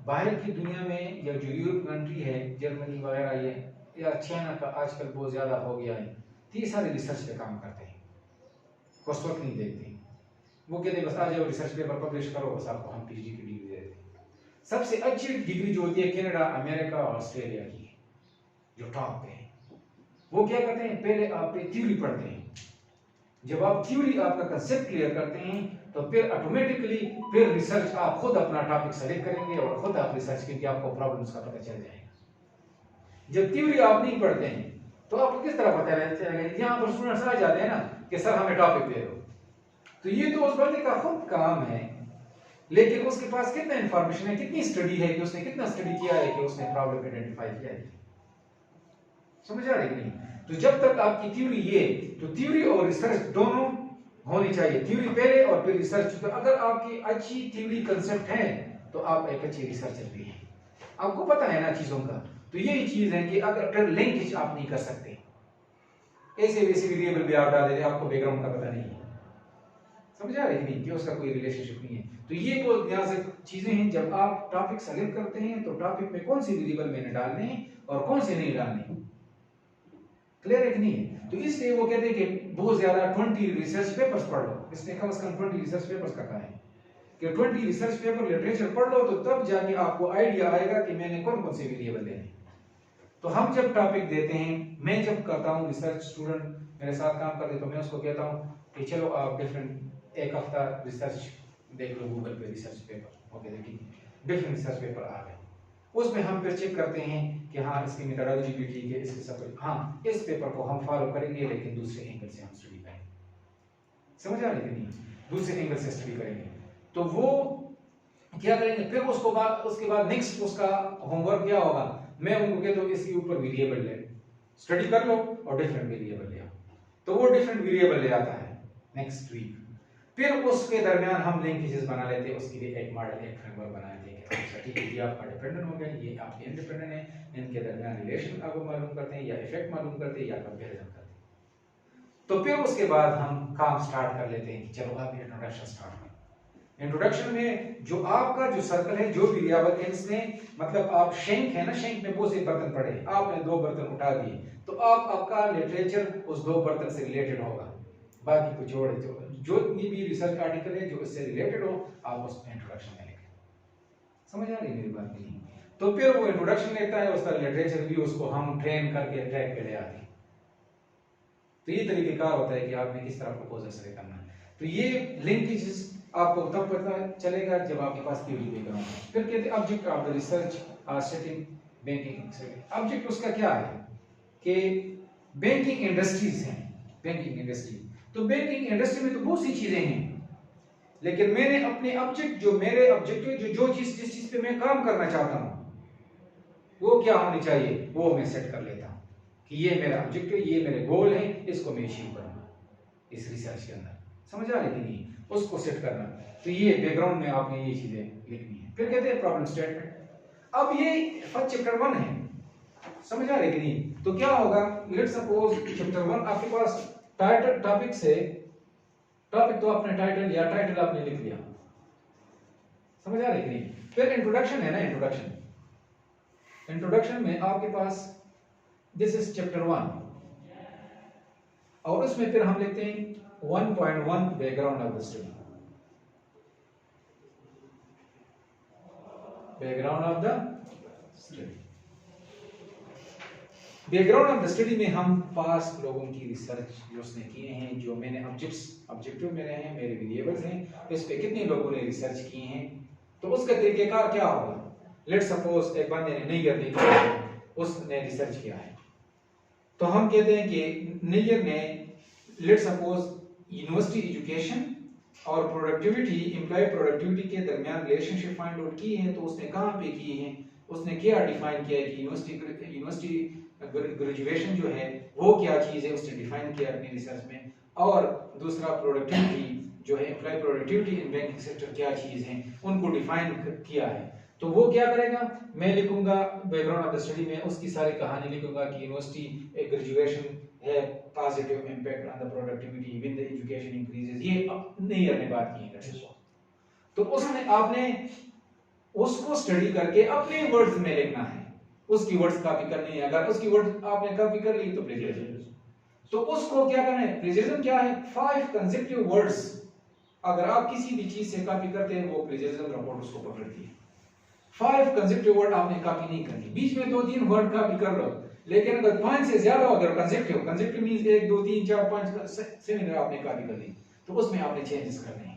बाहर की दुनिया में, या जो यूरोप कंट्री है, जर्मनी वगैरह, ये या चाइना का आजकल बहुत ज्यादा हो गया है, ये सारे रिसर्च पे काम करते हैं, कोर्स वर्क नहीं देखते। वो कहते हैं बस आ जाओ रिसर्च पेपर पब्लिश करो, बस आपको हम पीएचडी की डिग्री दे देते हैं। सबसे अच्छी डिग्री जो होती है कनाडा, अमेरिका और ऑस्ट्रेलिया की, जो टॉप पे है, वो क्या करते हैं, पहले आप थ्योरी पढ़ते हैं। जब आप थ्योरी आपका कांसेप्ट क्लियर करते हैं तो फिर ऑटोमेटिकली फिर रिसर्च आप खुद अपना टॉपिक सेलेक्ट करेंगे और खुद आप रिसर्च करके आपको प्रॉब्लम्स का पता चल जाएगा। जब थ्योरी आप नहीं पढ़ते हैं तो आपको किस तरह पता चलेगा। यहाँ पर स्टूडेंट्स आ जाते हैं ना कि सर हमें टॉपिक दे दो, तो ये तो उस बंदे का खुद काम है, लेकिन उसके पास कितना इंफॉर्मेशन है, कितनी स्टडी है, कि उसने कितना स्टडी किया है, कि उसने प्रॉब्लम आइडेंटिफाई किया है। समझ आ रही है कि नहीं। तो जब तक आपकी थ्योरी ये, तो थ्योरी और रिसर्च दोनों होनी चाहिए, थ्योरी पहले और फिर रिसर्च। तो अगर आपकी अच्छी थ्योरी कांसेप्ट है तो आप एक अच्छी रिसर्चर भी हैं, आपको पता है ना चीजों का। तो यही चीज है कि अगर लिंकेज आप नहीं कर सकते, ऐसे वैसे वेरिएबल भी आप डाल देते, आपको बैकग्राउंड का पता नहीं है, समझ आ रही है कि नहीं, कि उसका कोई रिलेशनशिप नहीं है, तो ये बहुत ध्यान से चीजें हैं, जब आप टॉपिक सेलेक्ट करते हैं तो टॉपिक में कौन सी वेरिएबल मैंने डालने हैं और कौन से नहीं डालने, क्लियर है कि नहीं। तो इसलिए वो कहते हैं कि बहुत ज्यादा 20 रिसर्च पेपर्स पढ़ लो, इसने कम से कम 20 रिसर्च पेपर्स का कहा है कि 20 रिसर्च पेपर लिटरेचर पढ़ लो, तो तब जाके आपको आइडिया आएगा कि मैंने कौन कौन से वेरिएबल लेने। तो हम जब टॉपिक देते हैं, मैं जब करता हूँ रिसर्च, स्टूडेंट मेरे साथ काम करते तो मैं उसको कहता हूँ कि चलो आप डिफरेंट एक हफ्ता रिसर्च देख लो गूगल पे, रिसर्च पेपर ओके, देखिए डिफरेंट रिसर्च पेपर आ गए, उसमें हम फिर चेक करते हैं कि हाँ इसकी मेथोडोलॉजी भी ठीक है, इसके सब हाँ इस पेपर को हम फॉलो करेंगे लेकिन दूसरे एंगल से हम स्टडी करेंगे, समझ आ रही है नहीं, दूसरे एंगल से स्टडी करेंगे। तो वो क्या करेंगे फिर उसके बाद नेक्स्ट उसका होमवर्क क्या होगा, मैं उनको कहता हूँ इसके ऊपर वेरिएबल ले स्टडी कर लो और डिफरेंट वेरिएबल ले आओ, तो वो डिफरेंट वेरिएबल ले आता है नेक्स्ट वीक। फिर उसके दरमियान हम लिंकेजेस बना लेते हैं, उसके लिए एक मॉडल, एक फ्रेमवर्क बना लेते हैं कि अच्छा ठीक है ये आपका डिपेंडेंट हो गया, ये आपके इंडिपेंडेंट है, इनके दरमियान रिलेशन आपको मालूम करते हैं या इफेक्ट मालूम करते हैं या कंपैरिजन करते हैं। तो फिर उसके बाद हम काम स्टार्ट कर लेते हैं कि चलो आप इंट्रोडक्शन स्टार्ट करें। इंट्रोडक्शन में जो आपका जो सर्कल है, जो वेरिएबल इसमें मतलब आप शेंक है ना, शेंक में बहुत से बर्तन पड़े, आपने 2 बर्तन उठा दिए तो आपका लिटरेचर उस 2 बर्तन से रिलेटेड होगा, बाकी कुछ और जो भी रिसर्च आर्टिकल है जो इससे रिलेटेड हो आप उसमें इंट्रोडक्शन में लिखें, समझ आ रही है मेरी बात नहीं। तो फिर वो इंट्रोडक्शन लेता है, उसका लिटरेचर भी उसको हम ट्रेन करके ट्रैक पे ले आते हैं। तो ये तरीकेकार होता है कि आपने किस तरह प्रपोजल से करना है। तो ये लिंकेजेस आपको तब पता चलेगा जब आपके पास थ्योरी बैकग्राउंड है। फिर कहते हैं object of the research are setting banking. Object उसका क्या है कि बैंकिंग इंडस्ट्रीज हैं, बैंकिंग इंडस्ट्री, तो बैंकिंग इंडस्ट्री में तो बहुत सी चीजें हैं, लेकिन मैंने अपने ऑब्जेक्ट जो मेरे ऑब्जेक्टिव जो चीज जिस चीज पे मैं काम करना चाहता हूं वो क्या होनी चाहिए, वो मैं सेट कर लेता हूं कि ये मेरा ऑब्जेक्टिव, ये मेरे गोल है, इसको मैं अचीव करूंगा इस रिसर्च के अंदर, समझ आ रही है कि नहीं, उसको सेट करना। तो ये बैकग्राउंड में आपने ये चीजें लिखनी है। फिर कहते हैं प्रॉब्लम स्टेटमेंट। अब ये फर्स्ट चैप्टर 1 है, समझ आ रही है कि नहीं। तो क्या होगा, लेट्स सपोज चैप्टर 1 आपके पास टाइटल टॉपिक से, टॉपिक तो आपने टाइटल या टाइटल आपने लिख लिया, समझ आ रही है कि नहीं। फिर इंट्रोडक्शन है ना, इंट्रोडक्शन में आपके पास दिस इज चैप्टर 1 और उसमें फिर हम लिखते हैं 1.1 background of the study, background of the study. Background of the study में हम पास लोगों की रिसर्च जो उसने किए हैं, जो मैंने ऑब्जेक्टिव मेरे हैं, मेरे वेरिएबल्स हैं, इस पे कितने लोगों ने रिसर्च किए हैं, तो उसका तरीकेकार क्या होगा। लेट्स सपोज एक बंदे ने नैयर ने उसने रिसर्च किया है, तो हम कहते हैं कि नैयर ने लेट्स सपोज यूनिवर्सिटी एजुकेशन और प्रोडक्टिविटी, एम्प्लॉय प्रोडक्टिविटी के दरमियान रिलेशनशिप फाइंड आउट की है, तो उसने कहां पे की है, उसने क्या डिफाइन किया है कि यूनिवर्सिटी ग्रेजुएशन जो है वो क्या चीज है, उसने डिफाइन किया अपनी रिसर्च में। और दूसरा प्रोडक्टिविटी जो है, employ productivity in banking sector क्या चीज है, उनको डिफाइन किया है। तो वो क्या करेगा, मैं लिखूंगा बैकग्राउंड ऑफ द स्टडी में उसकी सारी कहानी लिखूंगा कि यूनिवर्सिटी ग्रेजुएशन है positive impact on the productivity with the education increases, ये नैयर ने बात की है। तो उसने आपने उसको स्टडी करके अपने वर्ड्स में लिखना है, उसकी वर्ड्स कॉपी करनी है। अगर उसकी वर्ड्स आपने कॉपी कर ली तो प्लेजरिज्म। तो उसको क्या करना है, प्लेजरिज्म क्या है, 5 कंसेप्टिव वर्ड्स अगर आप किसी भी चीज से कॉपी करते हैं वो प्लेजरिज्म रिपोर्ट उसको पकड़ती है। 5 कंसेप्टिव वर्ड आपने कॉपी नहीं करनी, बीच में 2-3 वर्ड कॉपी कर लो, लेकिन अगर 5 से ज्यादा अगर कंसेप्टिव मींस 1 2 3 4 5 7 आपने कॉपी कर ली, तो उसमें आपने चेंजेस करने हैं।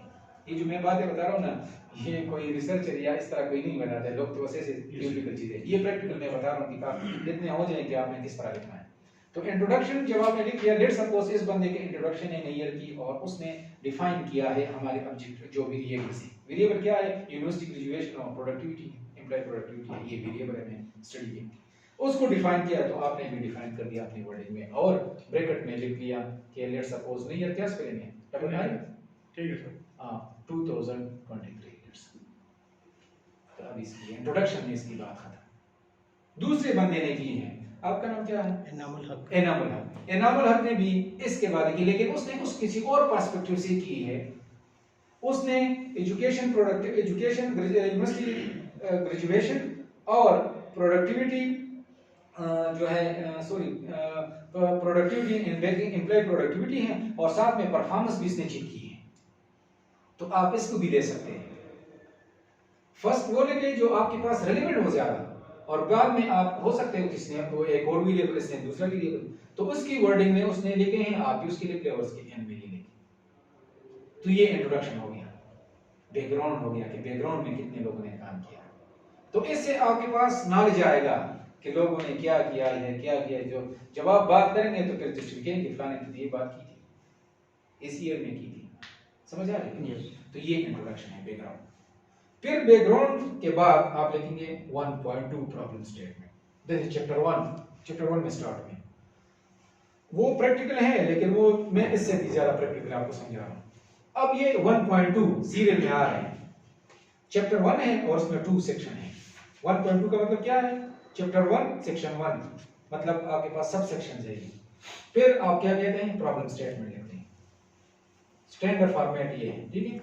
ये जो मैं बातें बता रहा हूं ना, ये कोई रिसर्चर या इस तरह कोई नहीं बताते, लोग तो ऐसे थियोरिटिकल चीजें, ये प्रैक्टिकल मैं बता रहा हूं कि आप इतने हो जाए कि आपने किस तरह लिखना है। तो इंट्रोडक्शन जब आपने लिख लिया, लेट्स सपोज इस बंदे के इंट्रोडक्शन है नैयर की, और उसने डिफाइन किया है हमारे ऑब्जेक्ट जो वेरिएबल से, वेरिएबल क्या है, यूनिवर्सिटी ग्रेजुएशन और प्रोडक्टिविटी, एम्प्लॉय प्रोडक्टिविटी, ये वेरिएबल है स्टडी के, उसको डिफाइन किया। तो आपने भी डिफाइन कर दिया अपनी वर्डिंग में, और ब्रैकेट में लिख लिया कि लेट्स सपोज नैयर क्या स्पेलिंग है, डबल आई, ठीक है सर, 2023। तो अब इसकी इंट्रोडक्शन में इसकी बात खत्म। दूसरे बंदे ने की है, आपका नाम क्या है, एनामुल हक। एनामुल हक ने भी इसके बारे की, लेकिन उसने कुछ किसी और पर्सपेक्टिव से की है। उसने एजुकेशन यूनिवर्सिटी ग्रेजुएशन और प्रोडक्टिविटी जो है productivity in banking employ productivity है और साथ में परफॉर्मेंस भी इसने चेक की है, तो आप इसको भी ले सकते हैं। फर्स्ट वो लेंगे जो आपके पास रेलेवेंट हो ज्यादा, और बाद में आप हो सकते हो किसने वो एक और भी लेवल इसने दूसरा भी लेवल, तो उसकी वर्डिंग में उसने लिखे हैं, आप भी उसके लिख ले और उसके एंड में लिखेंगे। तो ये इंट्रोडक्शन हो गया, बैकग्राउंड हो गया कि बैकग्राउंड में कितने लोगों ने काम किया। तो इससे आपके पास नॉलेज आएगा कि लोगों ने क्या किया है, क्या किया है। जो जब आप बात करेंगे तो फिर जस्टिफिकेशन कि फलाने ने ये बात की थी, इस ईयर में की थी। समझ आ रही है? तो ये इंट्रोडक्शन है, बैकग्राउंड। फिर बैकग्राउंड के बाद आप लिखेंगे 1.2 problem statement. This is chapter 1 में स्टार्ट में वो प्रैक्टिकल है, लेकिन वो मैं इससे भी ज्यादा प्रैक्टिकल आपको समझा रहा हूं। अब ये 1.2 सीरियल में आ रहे हैं। चैप्टर 1 है और उसमें 2 सेक्शन है। 1.2 का मतलब क्या है? चैप्टर 1 सेक्शन 1, मतलब आपके पास सब सेक्शन है। फिर आप क्या कहते हैं? प्रॉब्लम स्टेटमेंट लिखते हैं। स्टैंडर्ड फॉर्मेट ये है, ठीक है?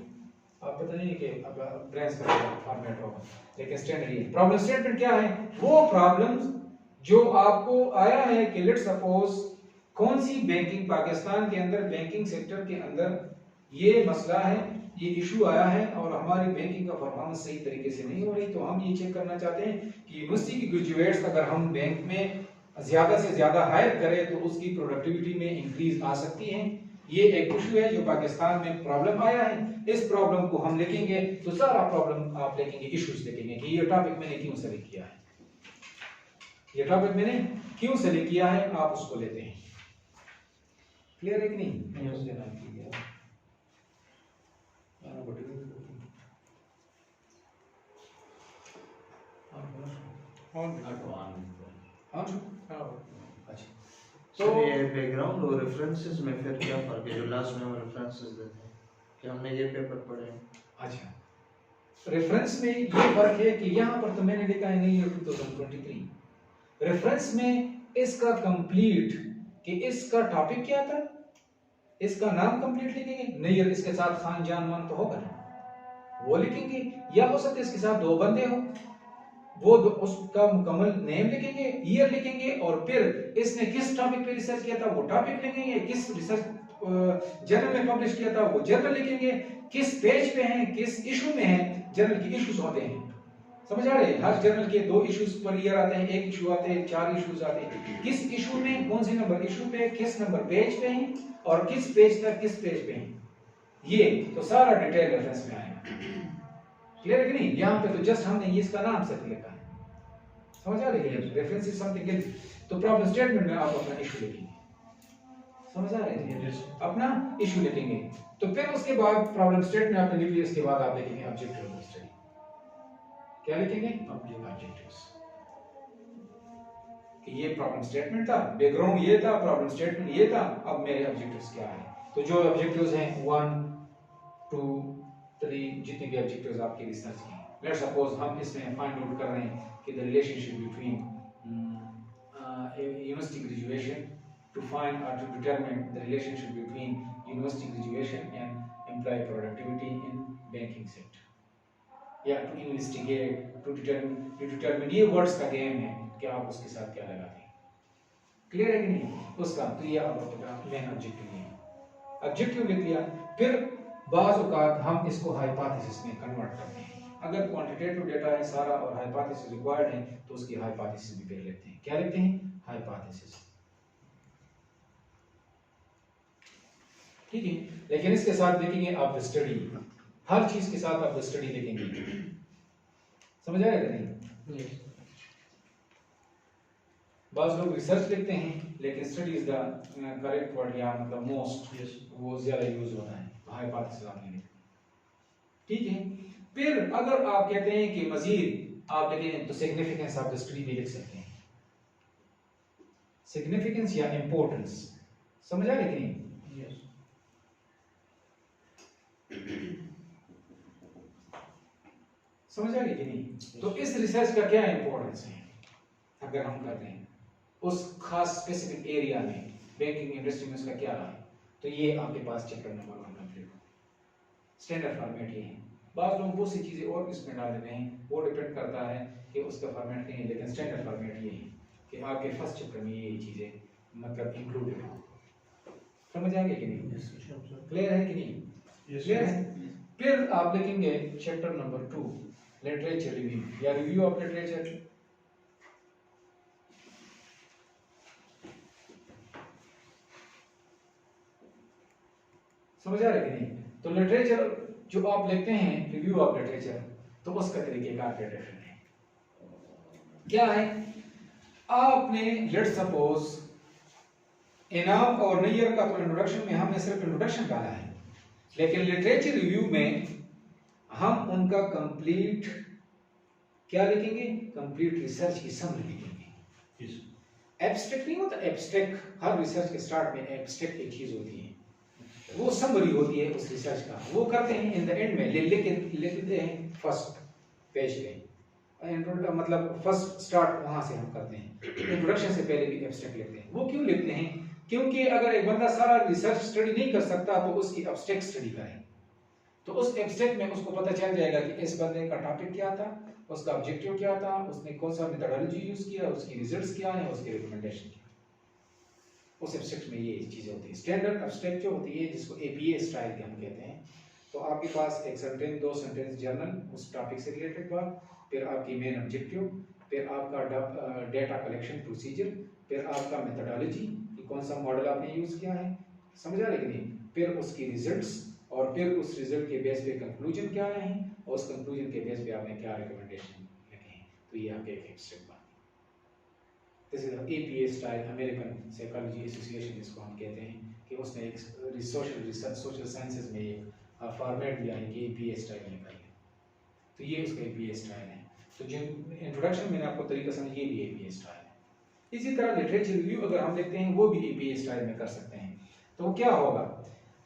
आप पता नहीं कि अब ब्रेंच का फॉर्मेट होगा, लेकिन स्टैंडर्ड ये। प्रॉब्लम स्टेटमेंट क्या है? वो प्रॉब्लम्स जो आपको आया है कि लेट्स सपोज कौन सी बैंकिंग, पाकिस्तान के अंदर बैंकिंग सेक्टर के अंदर ये मसला है, ये इशू आया है और हमारी बैंकिंग का परफॉर्मेंस सही तरीके से नहीं हो रही, तो हम ये चेक करना चाहते हैं कि यूनिवर्सिटी की ग्रेजुएट्स अगर हम बैंक में ज्यादा से ज्यादा हायर करें तो उसकी प्रोडक्टिविटी में इंक्रीज आ सकती है। ये एक इशू है जो पाकिस्तान में प्रॉब्लम आया है। इस प्रॉब्लम को हम लिखेंगे तो सारा प्रॉब्लम आप लिखेंगे, इश्यूज लिखेंगे कि ये टॉपिक मैंने क्यों सेलेक्ट किया है, ये टॉपिक मैंने क्यों सेलेक्ट किया है, आप उसको लेते हैं। क्लियर है कि नहीं? अच्छा, तो ये बैकग्राउंड और रेफरेंसेस में फिर क्या फर्क है? जो लास्ट में हम रेफरेंसेस देते हैं कि हमने ये पेपर पढ़े हैं। अच्छा, रेफरेंस में ये फर्क है कि यहाँ पर तो मैंने लिखा है नहीं 2023। रेफरेंस में इसका कंप्लीट कि इसका टॉपिक क्या था, इसका नाम कंप्लीट लिखेंगे, नहीं इसके साथ खान जान मान तो होगा ना, वो लिखेंगे। या हो सकता है इसके साथ 2 बंदे हो, वो उसका मुकम्मल नेम लिखेंगे, ईयर लिखेंगे, और फिर इसने किस टॉपिक पे रिसर्च किया था वो टॉपिक लिखेंगे, किस रिसर्च जर्नल में पब्लिश किया था वो जर्नल लिखेंगे, किस पेज पे हैं, किस इशू में हैं। जर्नल के इश्यूज होते हैं, समझ आ रहे हैं? हर जर्नल के 2 इश्यूज पर ईयर आते हैं, 1 इशू आते हैं, 4 इश्यूज आते हैं। किस इशू में कौन से नंबर इशू पे, किस नंबर पेज पे हैं और किस पेज तक किस पेज पे हैं, ये तो सारा डिटेल रेफरेंस में आएगा। क्लियर है कि नहीं? यहाँ पे तो जस्ट हमने ये इसका नाम सिर्फ लिखा है, समझ आ रही है? Reference is something else. तो प्रॉब्लम स्टेटमेंट में आप अपना इशू लिखेंगे, समझ आ रही है? अपना इशू लिखेंगे। तो फिर उसके बाद प्रॉब्लम स्टेटमेंट आपने लिख लिया, उसके बाद आप लिखेंगे ऑब्जेक्टिव ऑफ स्टडी। क्या लिखेंगे? ऑब्जेक्टिव्स। कि ये प्रॉब्लम स्टेटमेंट था, बैकग्राउंड ये था, प्रॉब्लम स्टेटमेंट ये था, अब मेरे ऑब्जेक्टिव्स क्या है। तो जो ऑब्जेक्टिव्स हैं 1 2 3 जितने भी ऑब्जेक्टिव्स आपके रिसर्च के, लेट्स सपोज हम इसमें फाइंड आउट कर रहे हैं कि the relationship between university graduation, to find or to determine the relationship between university graduation and employee productivity in banking sector, या to investigate, to determine ये वर्ड्स का गेम है कि आप उसके साथ क्या लगाते हैं। क्लियर है कि नहीं उसका? तो ये आपका मेन ऑब्जेक्टिव है। ऑब्जेक्टिव लिख लिया, फिर बाज़ औक़ात हम इसको हाइपोथेसिस में कन्वर्ट करते हैं। अगर क्वांटिटेटिव डेटा है सारा और हाइपोथेसिस रिक्वायर्ड है तो उसकी हाइपोथेसिस भी फिर लेते हैं। क्या लिखते हैं? हाइपोथेसिस। ठीक है, लेकिन इसके साथ लिखेंगे आप द स्टडी, हर चीज के साथ आप द स्टडी लिखेंगे। समझ आया कि नहीं? बाज़ लोग रिसर्च लिखते हैं लेकिन study is the correct word, या मतलब मोस्ट वो ज्यादा यूज होता है। हाइपोथेसिस आपने लिखा, ठीक है। फिर अगर आप कहते हैं कि मजीद आप लिखें तो सिग्निफिकेंस ऑफ द स्टडी भी लिख सकते हैं, सिग्निफिकेंस या इंपॉर्टेंस। समझ आ रही कि नहीं? समझ आ रही कि नहीं? तो इस रिसर्च का क्या इंपॉर्टेंस है अगर हम करते हैं उस खास स्पेसिफिक एरिया में, बैंकिंग इंडस्ट्री में उसका क्या है, तो ये आपके पास चैप्टर नंबर 1 कंप्लीट हो। स्टैंडर्ड फॉर्मेट ये है। बाज़ लोग बहुत सी चीज़ें और इसमें डाल देते हैं, वो डिपेंड करता है कि उसका फॉर्मेट नहीं है, लेकिन स्टैंडर्ड फॉर्मेट ये है कि आपके फर्स्ट चैप्टर में ये चीज़ें मतलब इंक्लूडेड हो। समझ आ गई कि नहीं? क्लियर है कि नहीं? क्लियर है। फिर आप लिखेंगे चैप्टर नंबर 2 लिटरेचर रिव्यू या रिव्यू ऑफ लिटरेचर। समझ आ रहा है कि नहीं? तो लिटरेचर जो आप लिखते हैं रिव्यू ऑफ लिटरेचर, तो उसका तरीकेकार डिफरेंट है। क्या है? आपने लेट सपोज इनाम और नैयर का तो इंट्रोडक्शन में हमने सिर्फ इंट्रोडक्शन डाला है, लेकिन लिटरेचर रिव्यू में हम उनका कंप्लीट क्या लिखेंगे? कंप्लीट रिसर्च की समरी लिखेंगे। एब्स्ट्रैक्ट नहीं होता, एब्स्ट्रैक्ट हर रिसर्च के स्टार्ट में एब्स्ट्रैक्ट एक चीज होती है, वो समरी होती है उस रिसर्च का, वो करते हैं इन द एंड में लिख देते हैं फर्स्ट पेज पे। मतलब फर्स्ट स्टार्ट वहां से हम करते हैं, इंट्रोडक्शन से पहले भी एब्स्ट्रैक्ट लिखते हैं। वो क्यों लिखते हैं? क्योंकि अगर एक बंदा सारा रिसर्च स्टडी नहीं कर सकता तो उसकी एब्स्ट्रैक्ट स्टडी करें, तो उस एब्स्ट्रैक्ट में उसको पता चल जाएगा कि इस बंदे का टॉपिक क्या था, उसका ऑब्जेक्टिव क्या था, उसने कौन सा मेथोडोलॉजी यूज किया, उसकी रिजल्ट्स क्या है, उसके रिकमेंडेशन क्या। उस एब्स्ट्रैक्ट में ये चीजें होती है। स्टैंडर्ड एब्स्ट्रैक्ट जो होती है जिसको एपीए स्टाइल के हम कहते हैं, तो आपके पास एक सेंटेंस, 2 सेंटेंस जर्नल उस टॉपिक से रिलेटेड बात, फिर आपकी मेन ऑब्जेक्टिव, फिर आपका डेटा कलेक्शन प्रोसीजर, फिर आपका मेथोडोलॉजी कि कौन सा मॉडल आपने यूज किया है, समझ आ रही कि नहीं, फिर उसकी रिजल्ट्स, और फिर उस रिजल्ट के बेस पे कंक्लूजन क्या आए हैं, और उस कंक्लूजन के बेस पे आपने क्या रिकमेंडेशन लिखे हैं। तो ये आपके एक एब्स्ट्रैक्ट बात। This is APA style, American psychology association जिसको हम कहते हैं, कि उसने एक सोशल रिसर्च, सोशल साइंसेज में एक फॉर्मेट दिया है कि एपीए स्टाइल निकालिए। तो ये उसका एपीए स्टाइल है। तो जो इंट्रोडक्शन मैंने आपको तरीका समझ, ये भी एपीए स्टाइल है। इसी तरह लिटरेचर रिव्यू अगर हम देखते हैं, वो भी एपीए स्टाइल में कर सकते हैं। तो क्या होगा?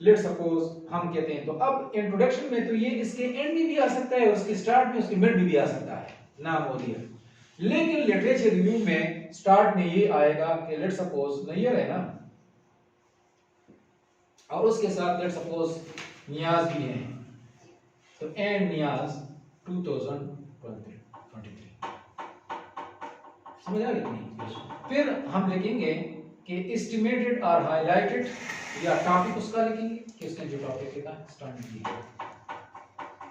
लेट सपोज हम कहते हैं, तो अब इंट्रोडक्शन में तो ये इसके एंड में भी आ सकता है, उसके स्टार्ट में, उसके मिड में भी आ सकता है, नाम हो दिया। लेकिन लिटरेचर रिव्यू में स्टार्ट में ये आएगा कि लेट सपोज नैयर है ना, और उसके साथ लेट सपोज नियाज भी है, तो एंड नियाज 2023। समझ आ गई कि नहीं? फिर हम लिखेंगे कि एस्टिमेटेड और हाईलाइटेड, या टॉपिक उसका लिखेंगे कि उसने जो टॉपिक लिखा स्टार्टिंग की।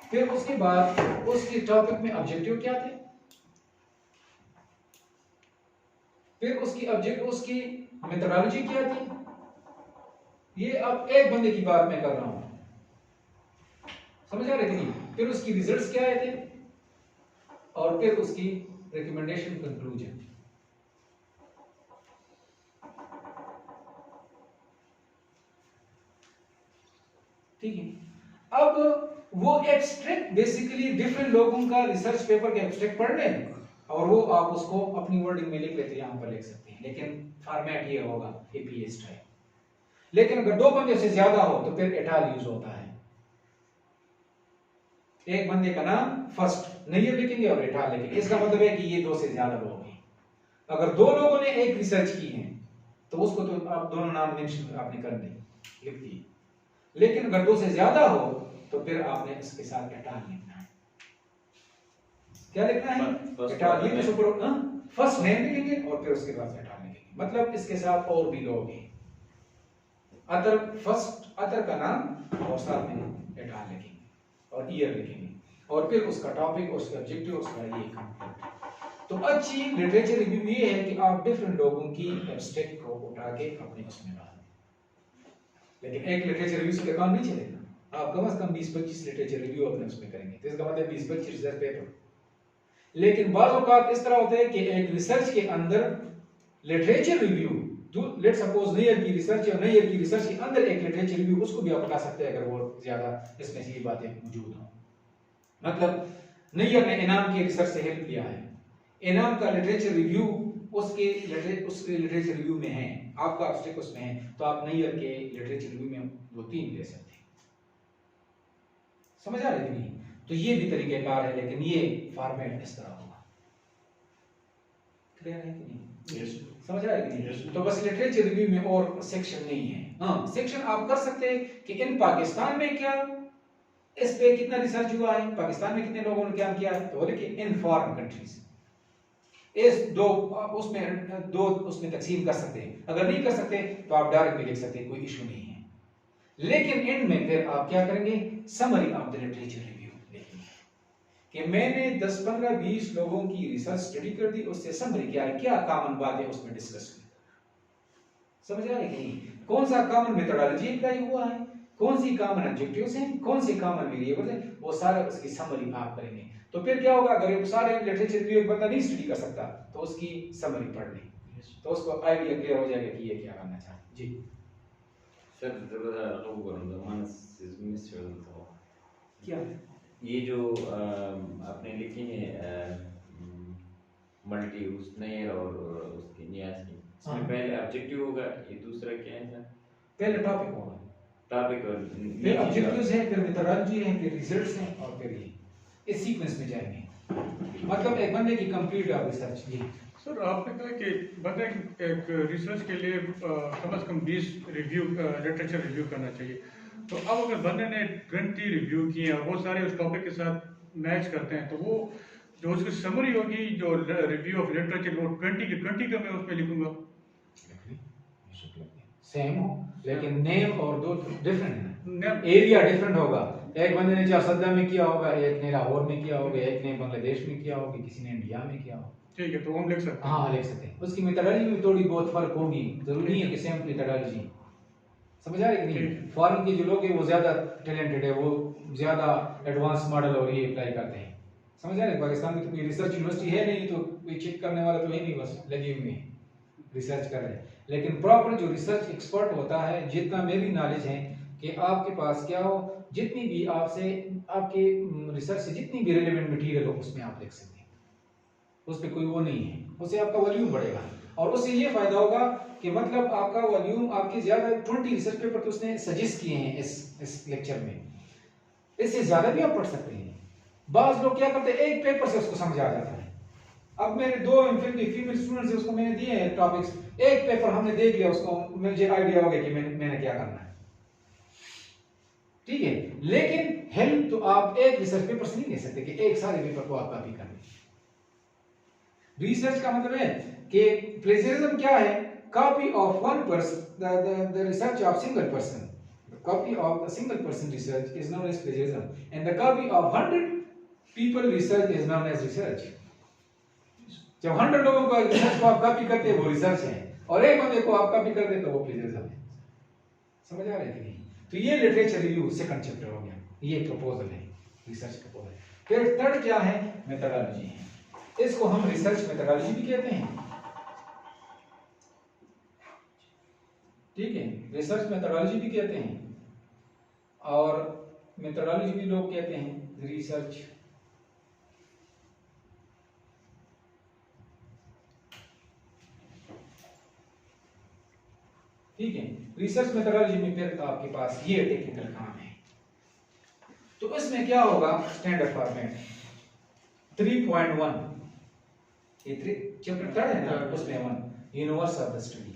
फिर उसके बाद उसके टॉपिक में ऑब्जेक्टिव क्या थे, फिर उसकी उसकी मेथोडोलॉजी क्या थी। ये अब एक बंदे की बात मैं कर रहा हूं, समझ आ रहे कि नहीं? फिर उसकी रिजल्ट्स क्या आए थे, और फिर उसकी रिकमेंडेशन, कंक्लूजन। ठीक है। अब वो एब्स्ट्रैक्ट बेसिकली डिफरेंट लोगों का रिसर्च पेपर के एब्स्ट्रैक्ट पढ़ लें, और वो आप उसको अपनी वर्डिंग में लिख लेते हैं, यहां पर लिख सकते हैं, लेकिन फॉर्मेट ये होगा एपीए स्टाइल। लेकिन अगर 2 बंदे से ज्यादा हो तो फिर एटाल यूज होता है। एक बंदे का नाम फर्स्ट नैयर लिखेंगे और एटाल लिखेंगे, इसका मतलब है कि ये 2 से ज्यादा लोग हैं। अगर 2 लोगों ने एक रिसर्च की है तो उसको तो आप दोनों नाम मेंशन आपने कर दी, लिख दिए। लेकिन अगर 2 से ज्यादा हो तो फिर आपने इसके साथ एटाल लिखना है। क्या लिखना है? एटाल। ये तो फर्स्ट नेम लिखेंगे और फिर उसके बाद एटाल लिखेंगे, मतलब इसके साथ और भी लोग हैं। अदर, फर्स्ट अदर का नाम और साथ में एटाल लिखेंगे और ईयर लिखेंगे, और फिर उसका टॉपिक, उसका ऑब्जेक्टिव, उसका ये कंप्लीट। तो अच्छी लिटरेचर रिव्यू ये है कि आप डिफरेंट लोगों की एब्स्ट्रैक्ट को उठा के अपने उसमें डालें। लेकिन एक लिटरेचर रिव्यू से काम नहीं चलेगा, आप कम से कम 20-25 लिटरेचर रिव्यू अपने उसमें करेंगे, तो इसका मतलब 20-25 रिसर्च पेपर। लेकिन बाज़ औक़ात इस तरह होता है कि एक रिसर्च के अंदर literature review, let suppose Nayyar की रिसर्च और नैयर की रिसर्च के अंदर एक लिटरेचर रिव्यू, उसको भी आप हटा सकते हैं अगर वो ज्यादा इसमें ये बातें मौजूद हो। मतलब नैयर ने इनाम की रिसर्च से हेल्प लिया है, इनाम का लिटरेचर रिव्यू उसके लिटरेचर रिव्यू में है, आपका ऑब्जेक्टिव उसमें है, तो आप नैयर के लिटरेचर रिव्यू में वो 3 ले सकते हैं। समझ आ रही है? तो ये भी तरीकेकार है, लेकिन ये फॉर्मेट इस तरह होगा। क्लियर है कि नहीं? यस। समझ आ रही है कि नहीं? Yes. तो बस लिटरेचर रिव्यू में और सेक्शन नहीं है। हाँ, सेक्शन आप कर सकते हैं कि इन पाकिस्तान में क्या, इस पे कितना रिसर्च हुआ है, पाकिस्तान में कितने लोगों ने क्या किया है, तो बोले कि इन फॉरेन कंट्रीज इस दो उसमें तकसीम कर सकते हैं। अगर नहीं कर सकते तो आप डायरेक्ट भी लिख सकते हैं, कोई इशू नहीं है। लेकिन एंड में फिर आप क्या करेंगे, summary of the literature review लिखेंगे कि मैंने 10 15 20 लोगों की रिसर्च स्टडी कर दी, उससे समरी क्या है, क्या कॉमन बात है उसमें डिस्कस की। समझ आ रही कि नहीं, कौन सा कॉमन मेथोडोलॉजी अप्लाई हुआ है, कौन सी कॉमन ऑब्जेक्टिव्स हैं, कौन सी कॉमन वेरिएबल्स हैं, वो सारे उसकी समरी आप करेंगे। तो फिर क्या होगा, अगर सारे लिटरेचर रिव्यू एक बंदा नहीं स्टडी कर सकता तो उसकी समरी पढ़ ली, तो उसको आइडिया क्लियर हो जाएगा कि ये क्या करना चाहते हैं। जी सर ज़रा अगर ज़माना से मिसयूज हो क्या ये जो आपने लिखी है मल्टी उसने और उसके न्यास की, इसमें हाँ। पहले ऑब्जेक्टिव होगा, ये दूसरा क्या है सर? पहले टॉपिक होगा, टॉपिक और फिर ऑब्जेक्टिव्स हैं, फिर मेथोडोलॉजी है, फिर रिजल्ट्स हैं, और फिर ये इस सीक्वेंस में जाएंगे। मतलब एक बंदे की कंप्लीट रिसर्च। जी सर आपने कहा कि बंदे एक रिसर्च के लिए कम से कम 20 रिव्यू लिटरेचर रिव्यू करना चाहिए। तो अब अगर बंदे ने 20 रिव्यू किए और वो सारे उस टॉपिक के साथ मैच करते हैं, तो वो जो उसकी समरी होगी, जो रिव्यू ऑफ लिटरेचर, वो 20 के 20 का मैं उसमें लिखूंगा। सेम हो, लेकिन नेम और दो डिफरेंट है, नेम एरिया डिफरेंट होगा। एक बंदे ने चारसदा में किया होगा, एक ने लाहौर में किया होगा, एक ने बांग्लादेश में किया होगा, किसी ने इंडिया में किया होगा। ठीक है, तो हम लिख सकते हैं। हाँ लिख सकते हैं। उसकी मेथोडोलॉजी में थोड़ी बहुत फर्क होगी, जरूरी नहीं है कि सेम मेथोडोलॉजी। समझ आ रही है कि नहीं, फॉरेन के जो लोग हैं वो ज्यादा टैलेंटेड है, वो ज्यादा एडवांस मॉडल और ये अप्लाई करते हैं। समझ आ रहे हैं, पाकिस्तान में तो कोई रिसर्च यूनिवर्सिटी है नहीं, तो कोई चेक करने वाला तो है नहीं, बस लगे हुए हैं रिसर्च कर रहे हैं। लेकिन प्रॉपर जो रिसर्च एक्सपर्ट होता है, जितना मेरी नॉलेज है कि आपके पास क्या हो, जितनी भी आपसे आपके रिसर्च से जितनी भी रिलेवेंट मटेरियल हो उसमें आप लिख सकते हैं, उस पर कोई वो नहीं है, उससे आपका वॉल्यूम बढ़ेगा। और उससे ये फायदा होगा कि मतलब आपका वॉल्यूम आपके ज्यादा 20 रिसर्च पेपर तो उसने सजेस्ट किए हैं इस लेक्चर में, इससे ज्यादा भी आप पढ़ सकते हैं। बाज लोग क्या करते हैं, एक पेपर से उसको समझ आ जाता है। अब मेरे 2 फीमेल स्टूडेंट्स हैं, उसको मैंने दिए हैं टॉपिक्स, एक पेपर हमने देख लिया, उसको मुझे आइडिया हो गया कि मैंने क्या करना है। ठीक है, लेकिन हेल्प तो आप एक रिसर्च पेपर से नहीं ले सकते कि एक सारे पेपर को आप कॉपी कर लें। रिसर्च का मतलब है कि प्लेजरिज्म क्या है, copy of one person, the research of single person, the copy of the single person research is known as plagiarism, and the copy of 100 people research is known as research. जब 100 लोगों का research को आप copy करते हैं वो research है, और एक बंदे को आप कॉपी करते हैं तो वो प्लेजरिज्म है। समझ आ रही है कि नहीं? तो ये लिटरेचर रिव्यू सेकंड चैप्टर हो गया, ये प्रपोजल है, रिसर्च प्रपोजल। फिर थर्ड क्या है, मेथोडोलॉजी है। इसको हम रिसर्च मेथोडोलॉजी भी कहते हैं। ठीक है, रिसर्च मेथोडोलॉजी भी कहते हैं, और मेथोडोलॉजी भी लोग कहते हैं रिसर्च ठीक है। रिसर्च मेथोडोलॉजी में फिर आपके पास ये टेक्निकल काम है। तो इसमें क्या होगा, स्टैंडर्ड फॉर्मेट 3.1, ये चैप्टर 3 है ना, उसमें 1 universe of the study.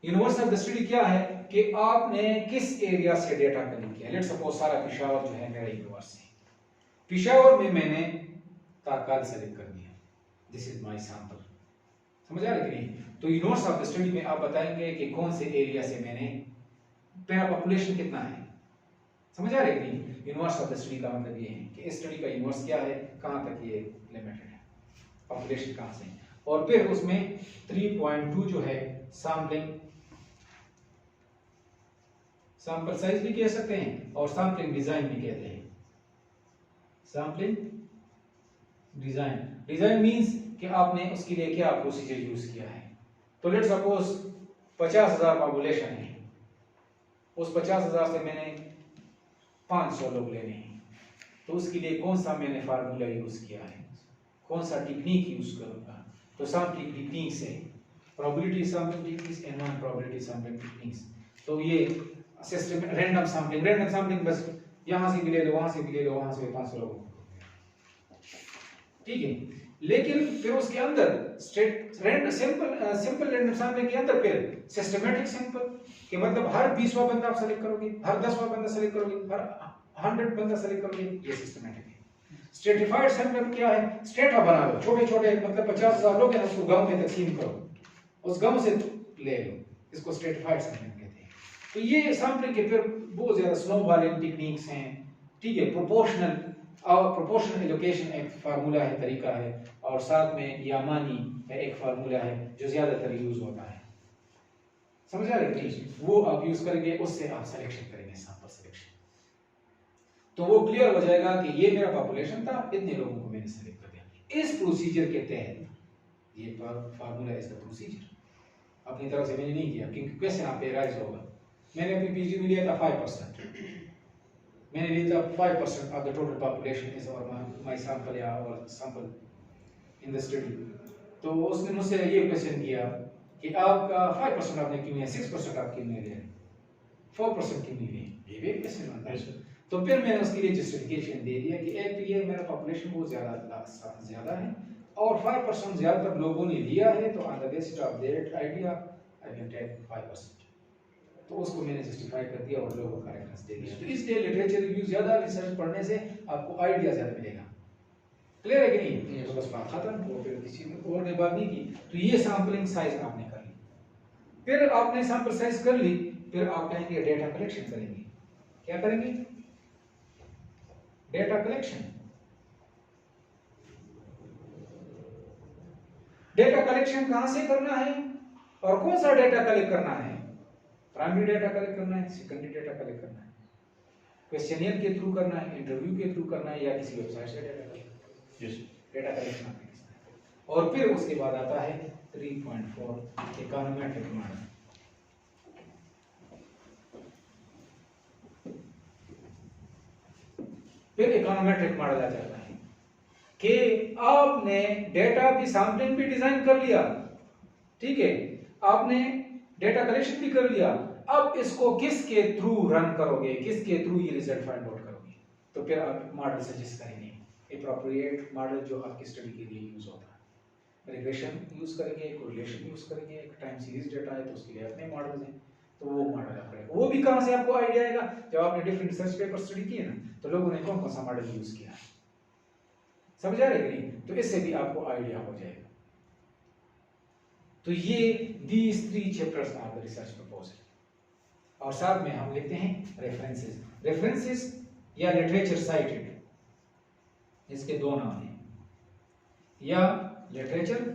Universe of the study क्या है कि आपने किस एरिया से डेटा कलेक्ट किया। लेट्स सपोज सारा पेशावर जो है मेरा यूनिवर्स है, पेशावर में मैंने तात्काल सेलेक्ट कर दिया, दिस इज माय सैंपल। समझ आ रही है कि नहीं? तो यूनिवर्स ऑफ द स्टडी में आप बताएंगे कि कौन से एरिया से मेरा पॉपुलेशन कितना है। समझ आ रही है कि नहीं? यूनिवर्स ऑफ द स्टडी का मतलब ये है कि इस स्टडी का यूनिवर्स क्या है, कहां तक ये लिमिटेड है, पॉपुलेशन कहां से। और फिर उसमें 3.2 जो है सैंपलिंग, सैंपल साइज भी कह सकते हैं, और सैंपलिंग डिजाइन भी कहते हैं। सैंपलिंग डिजाइन, डिजाइन मींस कि आपने उसके लिए क्या प्रोसीजर यूज किया है। तो लेट्स सपोज 50,000 पॉपुलेशन है, उस 50,000 से मैंने 500 लोग लेने हैं, तो उसके लिए कौन सा मैंने फार्मूला यूज किया है, कौन सा टेक्निक यूज करूंगा। तो सैंपलिंग टेक्निक्स है, probability sampling techniques and non probability sampling techniques. तो ये सिस्टम रैंडम सैंपलिंग बस यहां से भी ले लो, वहां से भी ले लो, वहां से 500 लोगों। ठीक है, लेकिन फिर उसके अंदर सिंपल रैंडम सैंपलिंग के अंदर फिर सिस्टमैटिक सैंपल कि मतलब हर 20वां बंदा आप सेलेक्ट करोगे, हर 10वां बंदा सेलेक्ट करोगे, हर 100 बंदा सेलेक्ट करोगे, ये सिस्टमैटिक है। स्ट्रेटिफाइड सैंपल क्या है? स्ट्रेटा बना लो, छोटे छोटे मतलब 50,000 लोग हैं, उसको गांव में तकसीम करो, उस गांव से ले लो, इसको स्ट्रेटिफाइड सैंपलिंग कहते हैं। तो ये सैंपलिंग के फिर बहुत ज्यादा स्नोबॉलिंग टेक्निक्स हैं, ठीक है, प्रोपोर्शनल एलोकेशन एक फार्मूला है, तरीका है, और साथ में यामानी एक फार्मूला है जो ज्यादातर यूज होता है। समझ आ रही है? वो आप यूज करेंगे, उससे आप सिलेक्शन करेंगे, सैंपल सिलेक्शन, तो वो क्लियर हो जाएगा कि ये मेरा पॉपुलेशन था, इतने लोगों को मैंने सेलेक्ट कर दिया। इस प्रोसीजर के तहत ये फार्मूला इज द प्रोसीजर, अपनी तरफ से मैंने नहीं किया क्योंकि क्वेश्चन आप पे राइज होगा। मैंने अपनी पीजी में लिया था 5%, मैंने लिया था 5% of the total population is my sample या और सैंपल इन द स्टडी। तो उसने मुझसे ये क्वेश्चन किया कि आपका 5% आपने क्यों लिया, 6% आप क्यों नहीं लिया, 4% क्यों नहीं लिया, ये भी क्वेश्चन बनता है। तो फिर मैंने उसके लिए जस्टिफिकेशन दे दिया कि एक तो ये मेरा पॉपुलेशन बहुत ज्यादा है और 5% ज्यादातर लोगों ने लिया है, तो on the basis of that idea I can take 5%। तो उसको मैंने जस्टिफाई कर दिया और लोगों का रेफरेंस दे दिया। तो इसलिए लिटरेचर रिव्यू ज्यादा रिसर्च पढ़ने से आपको आइडिया ज्यादा मिलेगा। क्लियर है कि नहीं? तो बस बात खत्म, वो फिर किसी ने और ने बात नहीं की। तो ये सैंपलिंग साइज आपने कर ली, फिर आपने सैंपल साइज कर ली, फिर आप कहेंगे डेटा कलेक्शन करेंगे। क्या करेंगे? Data collection. डेटा कलेक्शन कहां से करना है और कौन सा डेटा कलेक्ट करना है? प्राइमरी डेटा कलेक्ट करना है, सेकेंडरी डेटा कलेक्ट करना है, क्वेश्चनियर के थ्रू करना है, इंटरव्यू के थ्रू करना है, या किसी वेबसाइट से डेटा कलेक्ट करना है। डेटा कलेक्शन आपने किसका है। और फिर उसके बाद आता है 3.4 इकोनोमेट्रिक मॉडल। फिर इकोनोमेट्रिक मॉडल आ जाता है कि आपने डेटा भी सैंपलिंग भी डिजाइन कर लिया, ठीक है, आपने डेटा कलेक्शन भी कर लिया, अब इसको किसके थ्रू रन करोगे, किसके थ्रू ये रिजल्ट फाइंड आउट करोगे। तो फिर आप मॉडल सजेस्ट करेंगे, एप्रोप्रिएट मॉडल जो आपकी स्टडी के लिए यूज होता है। रिग्रेशन यूज करेंगे, कोरिलेशन यूज करेंगे, एक टाइम सीरीज डेटा है तो उसके लिए अपने मॉडल्स हैं, तो वो मॉडल आप करेंगे। वो भी कहां से आपको आइडिया आएगा? जब आपने डिफरेंट रिसर्च पेपर स्टडी किए ना, तो लोगों ने कौन कौन सा मॉडल यूज किया है, समझ आ रही है कि नहीं? तो इससे भी आपको आइडिया हो जाएगा। तो ये these 3 chapters are the research proposal, और साथ में हम लिखते हैं रेफरेंसेस या लिटरेचर साइटेड, इसके दो नाम हैं, या लिटरेचर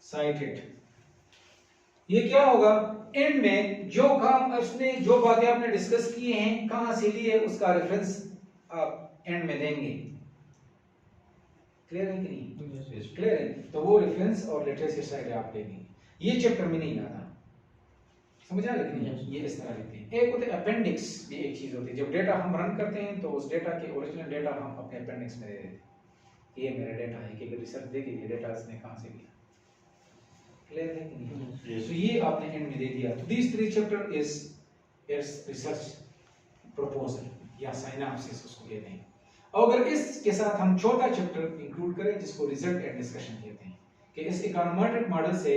साइटेड। ये क्या होगा? एंड में जो काम उसने, जो बातें आपने डिस्कस किए हैं, कहां से लिए, उसका रेफरेंस आप एंड में देंगे। क्लियर है कि नहीं? क्लियर है? तो वो रेफरेंस और लिटरेचर साइट आप लेंगे। ये चैप्टर में नहीं आता, समझ आ रही है कि नहीं? ये इस तरह लिखते हैं। एक होते हैं अपेंडिक्स, भी एक चीज होती है, जब डेटा हम रन करते हैं तो उस डेटा के ओरिजिनल डेटा हम अपने अपेंडिक्स में दे देते हैं, ये मेरा डेटा है, कि रिसर्च देखिए ये डेटा इसने कहां से लिया। क्लियर है कि नहीं? तो ये आपने एंड में दे दिया। तो this 3 chapter is research proposal या सिनॉप्सिस उसको कहते हैं। अगर इसके साथ हम चौथा चैप्टर इंक्लूड करें जिसको रिजल्ट एंड डिस्कशन कहते हैं, कि इस इकोनोमेट्रिक मॉडल से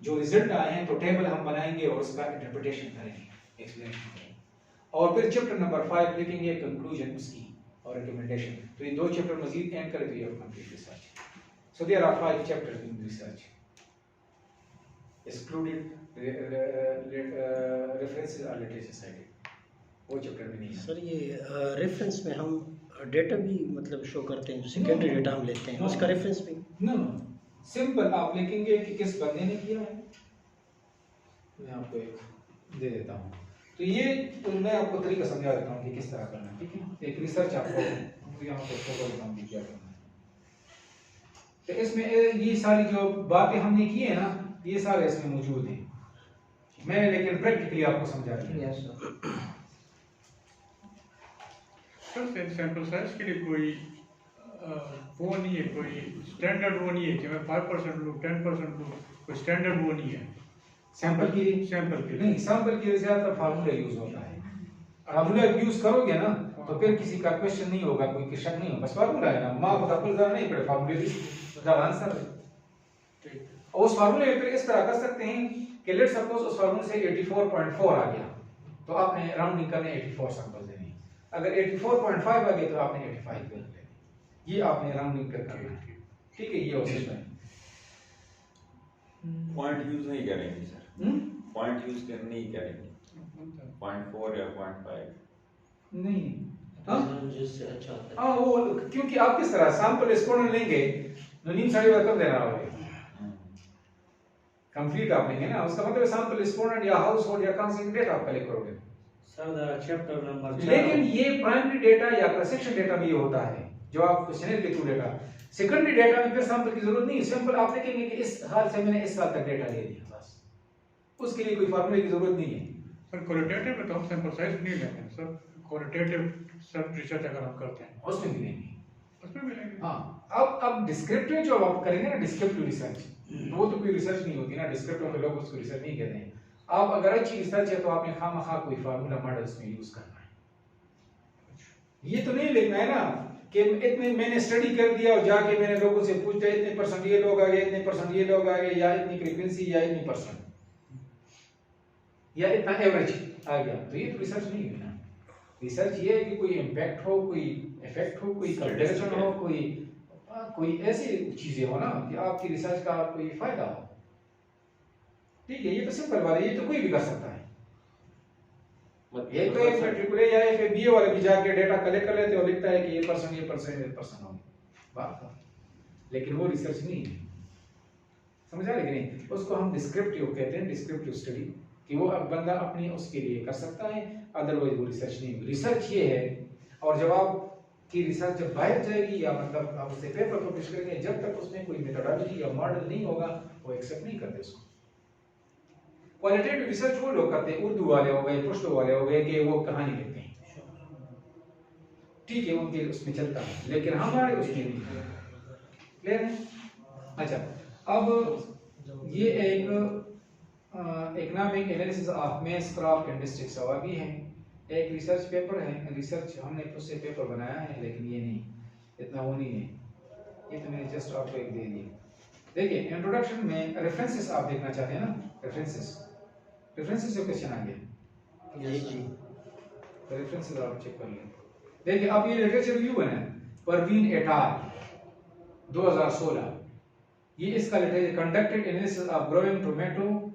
जो रिजल्ट आए हैं तो टेबल हम बनाएंगे और उसका इंटरप्रिटेशन करेंगे, एक्सप्लेनेशन करेंगे, और फिर चैप्टर नंबर 5 लिखेंगे कंक्लूजन उसकी और रिकमेंडेशन। तो ये 2 चैप्टर मजीद एंड करें तो ये complete research. So there are 5 chapters in research, excluded references or literature cited, वो चैप्टर में नहीं है। सर ये रेफरेंस में हम डेटा भी मतलब शो करते हैं, जो सेकेंडरी डेटा हम लेते हैं उसका रेफरेंस भी? नो, सिंपल आप लिखेंगे कि किस बंदे ने किया है। मैं आपको एक दे देता हूँ, तो ये तो मैं आपको तरीका समझा देता हूँ कि किस तरह करना है, ठीक है? एक रिसर्च आपको यहाँ पे शो करता हूँ कि क्या करना है। तो इसमें ये सारी जो बातें हमने की है ना, ये सारे इसमें मौजूद हैं, मैं लेकिन प्रैक्टिकली आपको समझा दिया। सर सैंपल साइज के लिए कोई वो नहीं है, कोई स्टैंडर्ड वो नहीं है कि मैं 5% लूँ, 10% लूँ, कोई स्टैंडर्ड वो नहीं है सैंपल के सैंपल के लिए। नहीं, सैंपल के लिए ज्यादातर फार्मूला यूज होता है। फार्मूला यूज करोगे ना तो फिर किसी का क्वेश्चन नहीं होगा, कोई शक नहीं होगा, बस फार्मूला है ना, माँ को तकल ज़रा नहीं पड़े, फार्मूले द आंसर है। और उस फार्मूले में फिर इस तरह कर सकते हैं कि लेट सपोज उस फार्मूले से 84.4 आ गया, तो आपने राउंडिंग करने 84 सैंपल देने, अगर 84.5 आ गया तो आपने 85 कर लेने, ये आपने राउंडिंग कर करना है, ठीक है। ये हो सकता है। पॉइंट यूज नहीं करेंगे सर, पॉइंट यूज करने नहीं करेंगे, 0.4 या 0.5 नहीं, जिससे अच्छा होता है। हाँ वो क्योंकि आप किस तरह सैंपल एक्सपोनेंट लेंगे तो नीम साड़ी वाला कब देना होगा, कंप्लीट आप लेंगे ना, उसका मतलब सैंपल एक्सपोनेंट या हाउस होल्ड या कहां से डेटा आप कलेक्ट करोगे। सर चैप्टर नंबर 4, लेकिन ये प्राइमरी डेटा या क्रॉस डेटा में ये होता है जो आप क्वेश्चनर के थ्रू डेटा, सेकेंडरी डेटा में फिर सैंपल की जरूरत नहीं, सैंपल आप देखेंगे कि इस हाल से मैंने इस साल तक डेटा ले लिया, बस उसके लिए कोई फार्मूले की जरूरत नहीं है। सर क्वालिटेटिव में तो हम सैंपल साइज नहीं लेंगे सर, क्वालिटेटिव सब रिसर्च अगर हम करते हैं उसमें भी लेंगे, उसमें भी लेंगे। हाँ। अब डिस्क्रिप्टिव जो आप करेंगे ना, डिस्क्रिप्टिव रिसर्च, तो वो तो कोई रिसर्च नहीं होती ना, डिस्क्रिप्टिव के लोग उसको रिसर्च नहीं कहते हैं। आप अगर अच्छी रिसर्च है तो आपने खामखा कोई फार्मूला मॉडल उसमें यूज करना है। ये तो नहीं लिखना है ना कि इतने मैंने स्टडी कर दिया और जाके मैंने लोगों से पूछा इतने परसेंट ये लोग आ गए, इतने परसेंट ये लोग आ गए, या इतनी फ्रीक्वेंसी या इतनी परसेंट या इतना एवरेज आ गया, तो ये तो रिसर्च नहीं है ना। रिसर्च ये है कि कोई इम्पैक्ट हो, कोई इफेक्ट हो, कोई कंपैरिजन हो, कोई ऐसी चीजें हो ना कि आपकी रिसर्च का कोई फायदा हो, ठीक है। ये तो सिंपल बात है, ये तो कोई भी कर सकता है। एक तो एक मैट्रिकुलर या एक बीए वाले भी जाके डेटा कलेक्ट कर लेते हो, लिखता है कि ये परसेंट हो बात का, लेकिन वो रिसर्च नहीं है, समझा लेकिन नहीं। उसको हम डिस्क्रिप्टिव कहते हैं, डिस्क्रिप्टिव स्टडी, कि वो अब बंदा अपनी उसके लिए कर सकता है, अदरवाइज वो रिसर्च नहीं। रिसर्च ये है, और जब आप की रिसर्च जब बाहर जाएगी या मतलब आप उससे पेपर पब्लिश करेंगे, जब तक उसमें कोई मेथोडोलॉजी या मॉडल नहीं होगा वो एक्सेप्ट नहीं करते उसको। क्वालिटेटिव रिसर्च वो लोग करते हैं, उर्दू वाले हो गए, पश्तो वाले हो गए, कि वो कहानी लिखते हैं, ठीक है, उनके उसमें चलता है, लेकिन हमारे उसमें नहीं। क्लियर है? अच्छा, अब ये एक economic analysis of mess crop and district Swabi है, एक रिसर्च पेपर है, रिसर्च हमने उससे पेपर बनाया है, लेकिन ये नहीं, इतना वो नहीं है, ये तो मैंने जस्ट आपको एक दे दिया। देखिए इंट्रोडक्शन में रेफरेंसेस आप देखना चाहते हैं ना, रेफरेंसेस से क्वेश्चन आ गया, ये जी तो रेफरेंसेस आप चेक कर लें। देखिए अब ये लिटरेचर रिव्यू है, परवीन एट आल 2016, ये इसका literature conducted analysis of growing tomato,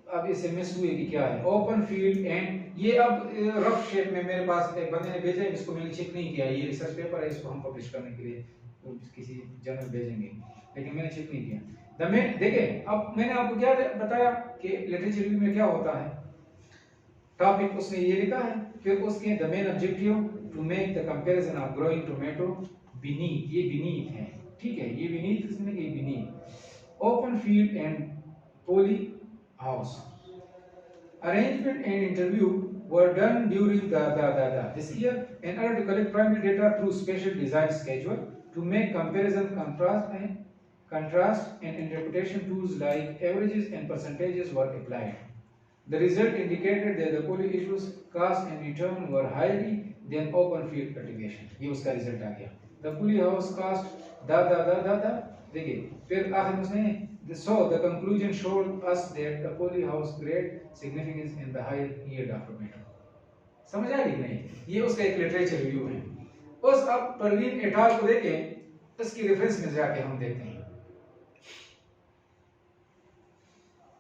अब इसे मिस हुए कि क्या है, ओपन फील्ड एंड, ये अब रफ शेप में मेरे पास एक बंदे ने भेजा है, इसको मैंने चेक नहीं किया, ये रिसर्च पेपर है, इसको हम पब्लिश करने के लिए तो किसी जर्नल भेजेंगे, लेकिन मैंने चेक नहीं किया। द मेन देखिए, अब मैंने आपको क्या बताया कि लिटरेचर रिव्यू में क्या होता है, टॉपिक उसने ये लिखा है, फिर उसके the main objective to make the comparison of growing tomato beneath, ये बीनीथ है, ठीक है, ये बीनीथ इसमें, ये beneath, open field and poly house. Arrangement and interview were done during this year in order to collect primary data through special design schedule to make comparison, contrast and interpretation tools like averages and percentages were applied. The result indicated that the poly issues cost and return were higher than open field cultivation. ये उसका result आ गया। The poly house cost देखिए, फिर आखिर में उसने so the conclusion showed us that the poly house great significance in the higher yield of tomato. समझ आया कि नहीं? ये उसका एक लिटरेचर रिव्यू है। उस अब परवीन एटाल को देखें, इसकी रेफरेंस में जाके हम देखते हैं,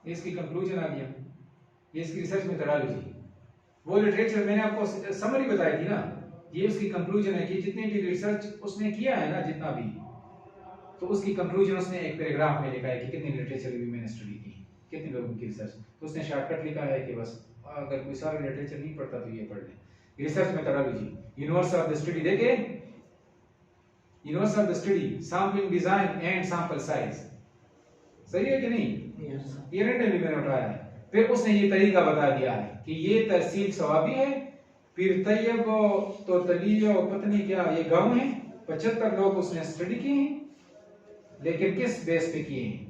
इसकी कंक्लूजन आ गया, ये इसकी रिसर्च मेथोडोलॉजी, वो लिटरेचर मैंने आपको समरी बताई थी ना, ये उसकी कंक्लूजन है कि जितने भी रिसर्च उसने किया है ना, जितना भी, तो उसकी कंक्लूजन उसने एक पैराग्राफ में लिखा है कि कितनी लिटरेचर रिव्यू मैंने स्टडी की, कितने लोगों की रिसर्च, तो उसने शॉर्टकट लिखा है कि बस अगर कोई सारा लिटरेचर नहीं पढ़ता तो ये पढ़ ले। Research methodology, universe of the study, देखे universe of the study, sampling design and sample size, सही है कि नहीं? ये रैंडमली मैंने उठाया है, फिर उसने ये तरीका बता दिया है कि ये तहसील सवाबी है, फिर तैयब तो तलीय और पत्नी क्या, ये गांव है, 75 लोग उसने स्टडी किए हैं, लेकिन किस बेस पे किए हैं,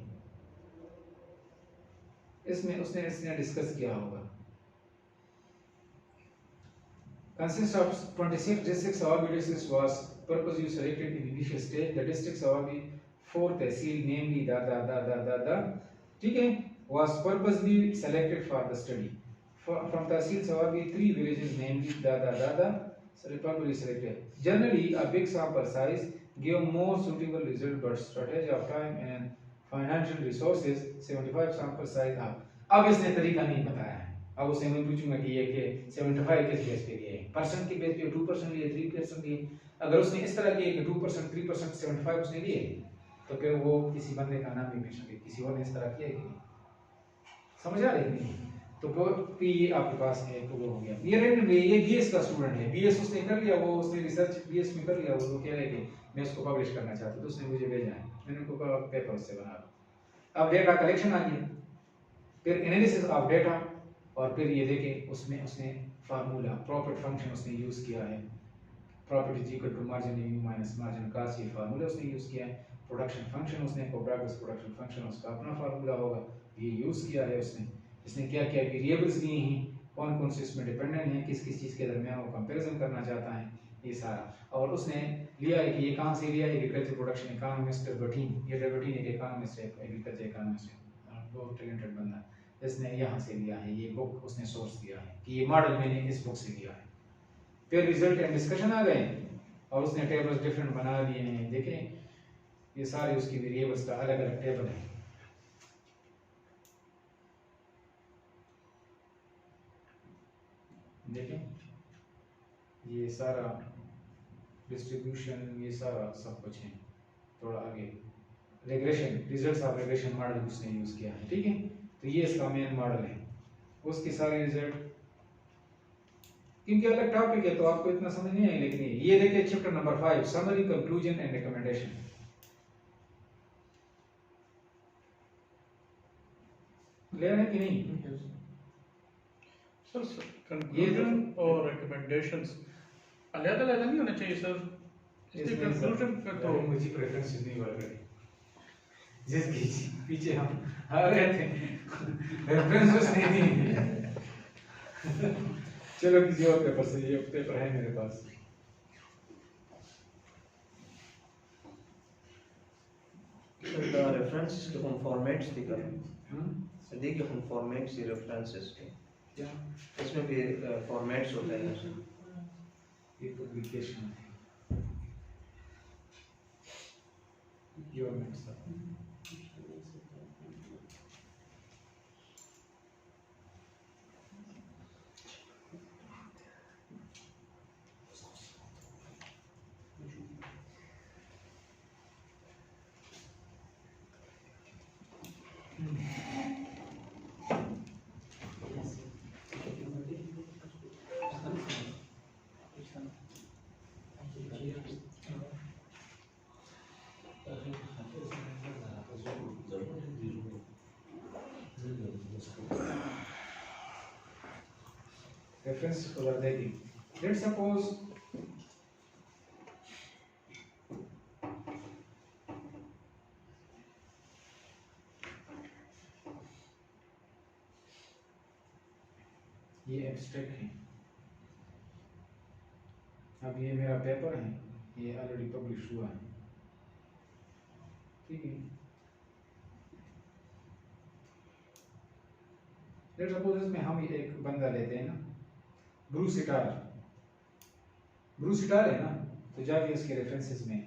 इसमें उसने डिस्कस किया होगा। consists of 26 districts. Awabi district was purposely selected in the initial stage. The districts Awabi 4 tehsil, namely Da, was purposely selected for the study. From Tehsil Sawabi, 3 villages, namely Da, purposely selected. Generally, a big sample size gave more suitable result, but strategy of time and financial resources, 75 sample size up. अब इसने तरीका नहीं बताया है. अब उससे मैं पूछूंगा कि ये के 75 किस बेस पे गए हैं, परसेंट के बेस पे 2% लिए, 3% लिए. अगर उसने इस तरह किए कि 2%, 3%, 75 उसने लिए, तो फिर वो किसी बंदे का नाम नहीं पूछेंगे, किसी और ने इस तरह किया कि नहीं. समझ आ रही नहीं? तो पी आपके पास है तो वो हो गया. ये रैंडमली, ये बीएस का स्टूडेंट है, बीएस उसने कर लिया, वो उसने रिसर्च बीएस में कर लिया, वो कह रहे कि मैं इसको पब्लिश करना चाहता हूं, तो उसने मुझे भेजा है, मैंने उनको कहा पेपर उससे बना लो. अब डेटा कलेक्शन आ गया, फिर एनालिसिस ऑफ डेटा, और फिर ये देखें उसमें उसने फार्मूला प्रॉफिट फंक्शन उसने यूज किया है. Profit is equal to margin revenue minus margin cost, ये फार्मूला उसने यूज किया है. प्रोडक्शन फंक्शन उसने कोब्रागस प्रोडक्शन फंक्शन उसका अपना फार्मूला होगा, ये यूज किया है उसने. इसने क्या क्या वेरिएबल्स दिए हैं, कौन कौन से इसमें डिपेंडेंट हैं, किस किस चीज़ के दरमियान वो कंपैरिजन करना चाहता है, ये सारा. और उसने लिया है कि ये कहाँ से लिया है, एग्रीकल्चर प्रोडक्शन इकोनॉमिस्ट बटीन, ये बटीन एक इकोनॉमिस्ट है, एग्रीकल्चर इकोनॉमिस्ट है, बहुत टैलेंटेड बंदा, इसने यहाँ से लिया है, ये बुक उसने सोर्स दिया है कि ये मॉडल मैंने इस बुक से लिया है. फिर रिजल्ट एंड डिस्कशन आ गए, और उसने टेबल्स डिफरेंट बना दिए हैं. देखें ये सारे उसकी वेरिएबल्स का अलग अलग टेबल है. देखें ये सारा डिस्ट्रीब्यूशन, ये सारा सब कुछ है. थोड़ा आगे regression, results of regression model उसने यूज किया है. ठीक है, तो ये इसका मेन मॉडल है. उसके सारे रिजल्ट, क्योंकि अलग टॉपिक है तो आपको इतना समझ नहीं आएगा, लेकिन ये देखिए chapter number 5 summary conclusion and recommendation. Clear है कि नहीं? सर कंक्लूजन और रिकमेंडेशंस अलग-अलग नहीं होना चाहिए सर. इसके कंक्लूजन का तो मुझे प्रेफरेंस नहीं वर्क है, जिसके पीछे हम आ रहे थे रेफरेंस नहीं दी. चलो किसी और पेपर से, ये पेपर है मेरे पास. The references to हम formats दिखा देखिए, हम formats ही references के क्या इसमें भी formats होते हैं सर. ये पब्लिकेशन है, गवर्नमेंट का. रेफरेंस को देखें. लेट्स सपोज ये एब्स्ट्रैक्ट है. अब ये मेरा पेपर है, ये ऑलरेडी पब्लिश हुआ है. ठीक है, लेट्स सपोज इसमें हम एक बंदा लेते हैं ना, ब्रूस इटार. ब्रूस इटार है ना, तो जाके इसके रेफरेंसेस में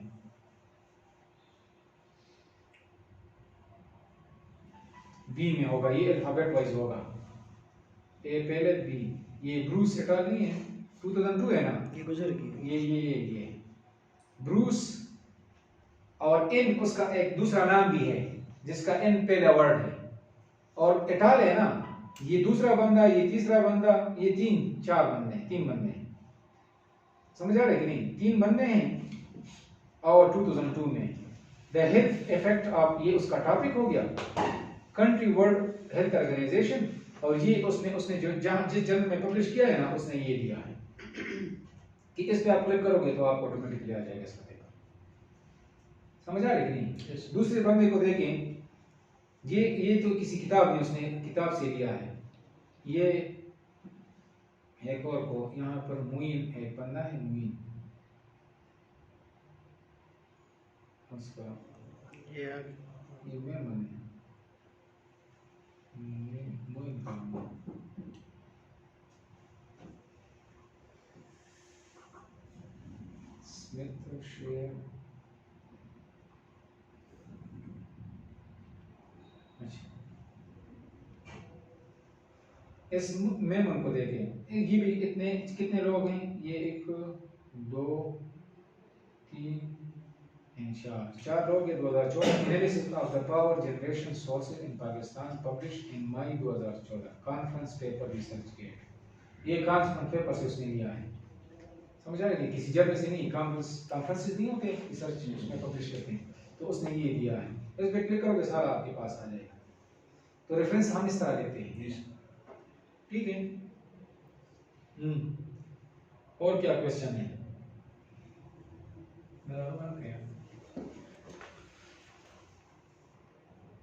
बी में होगा, ये अल्फाबेट वाइज होगा, ए पहले बी. ये ब्रूस इटार नहीं है, 2002 है ना, ये गुजर गई. ये ब्रूस, और एन उसका एक दूसरा नाम भी है जिसका एन पहला वर्ड है, और इटाल है ना, ये दूसरा बंदा, ये तीसरा बंदा, ये तीन बंदे हैं. समझ आ रहे कि नहीं? 3 बंदे हैं, और 2002 में द हेल्थ इफेक्ट ऑफ, ये उसका टॉपिक हो गया, कंट्री वर्ल्ड हेल्थ ऑर्गेनाइजेशन. और ये उसने जो जहां जिस जर्नल में पब्लिश किया है ना, उसने ये दिया है कि इस पे आप क्लिक करोगे तो आपको ऑटोमेटिकली आ जाएगा इसका पेपर. समझ आ रही कि नहीं? दूसरे बंदे को देखें, ये तो किसी किताब में उसने किताब से लिया है. ये एक और को यहाँ पर मुइन एक बंदा है मुइन, उसका ये ये मेमन है, मुइन का स्मिथ शेयर। अच्छा, इस मेमन को देखें, ये भी कितने लोग हैं, ये 1 2 3 चार लोग हैं। 2014 analysis of the power generation sources in Pakistan publish in May 2014 conference paper ResearchGate. ये कॉन्फ्रेंस पेपर से उसने लिया है, समझ आ रही है, किसी जगह से नहीं, कॉन्फ्रेंसेस नहीं होते रिसर्च उसमें पब्लिश करते हैं, तो उसने ये दिया है। इस पर क्लिक करोगे सारा आपके पास आ जाएगा। तो रेफरेंस हम इस तरह लेते हैं, ठीक है। और क्या क्वेश्चन है? मेरा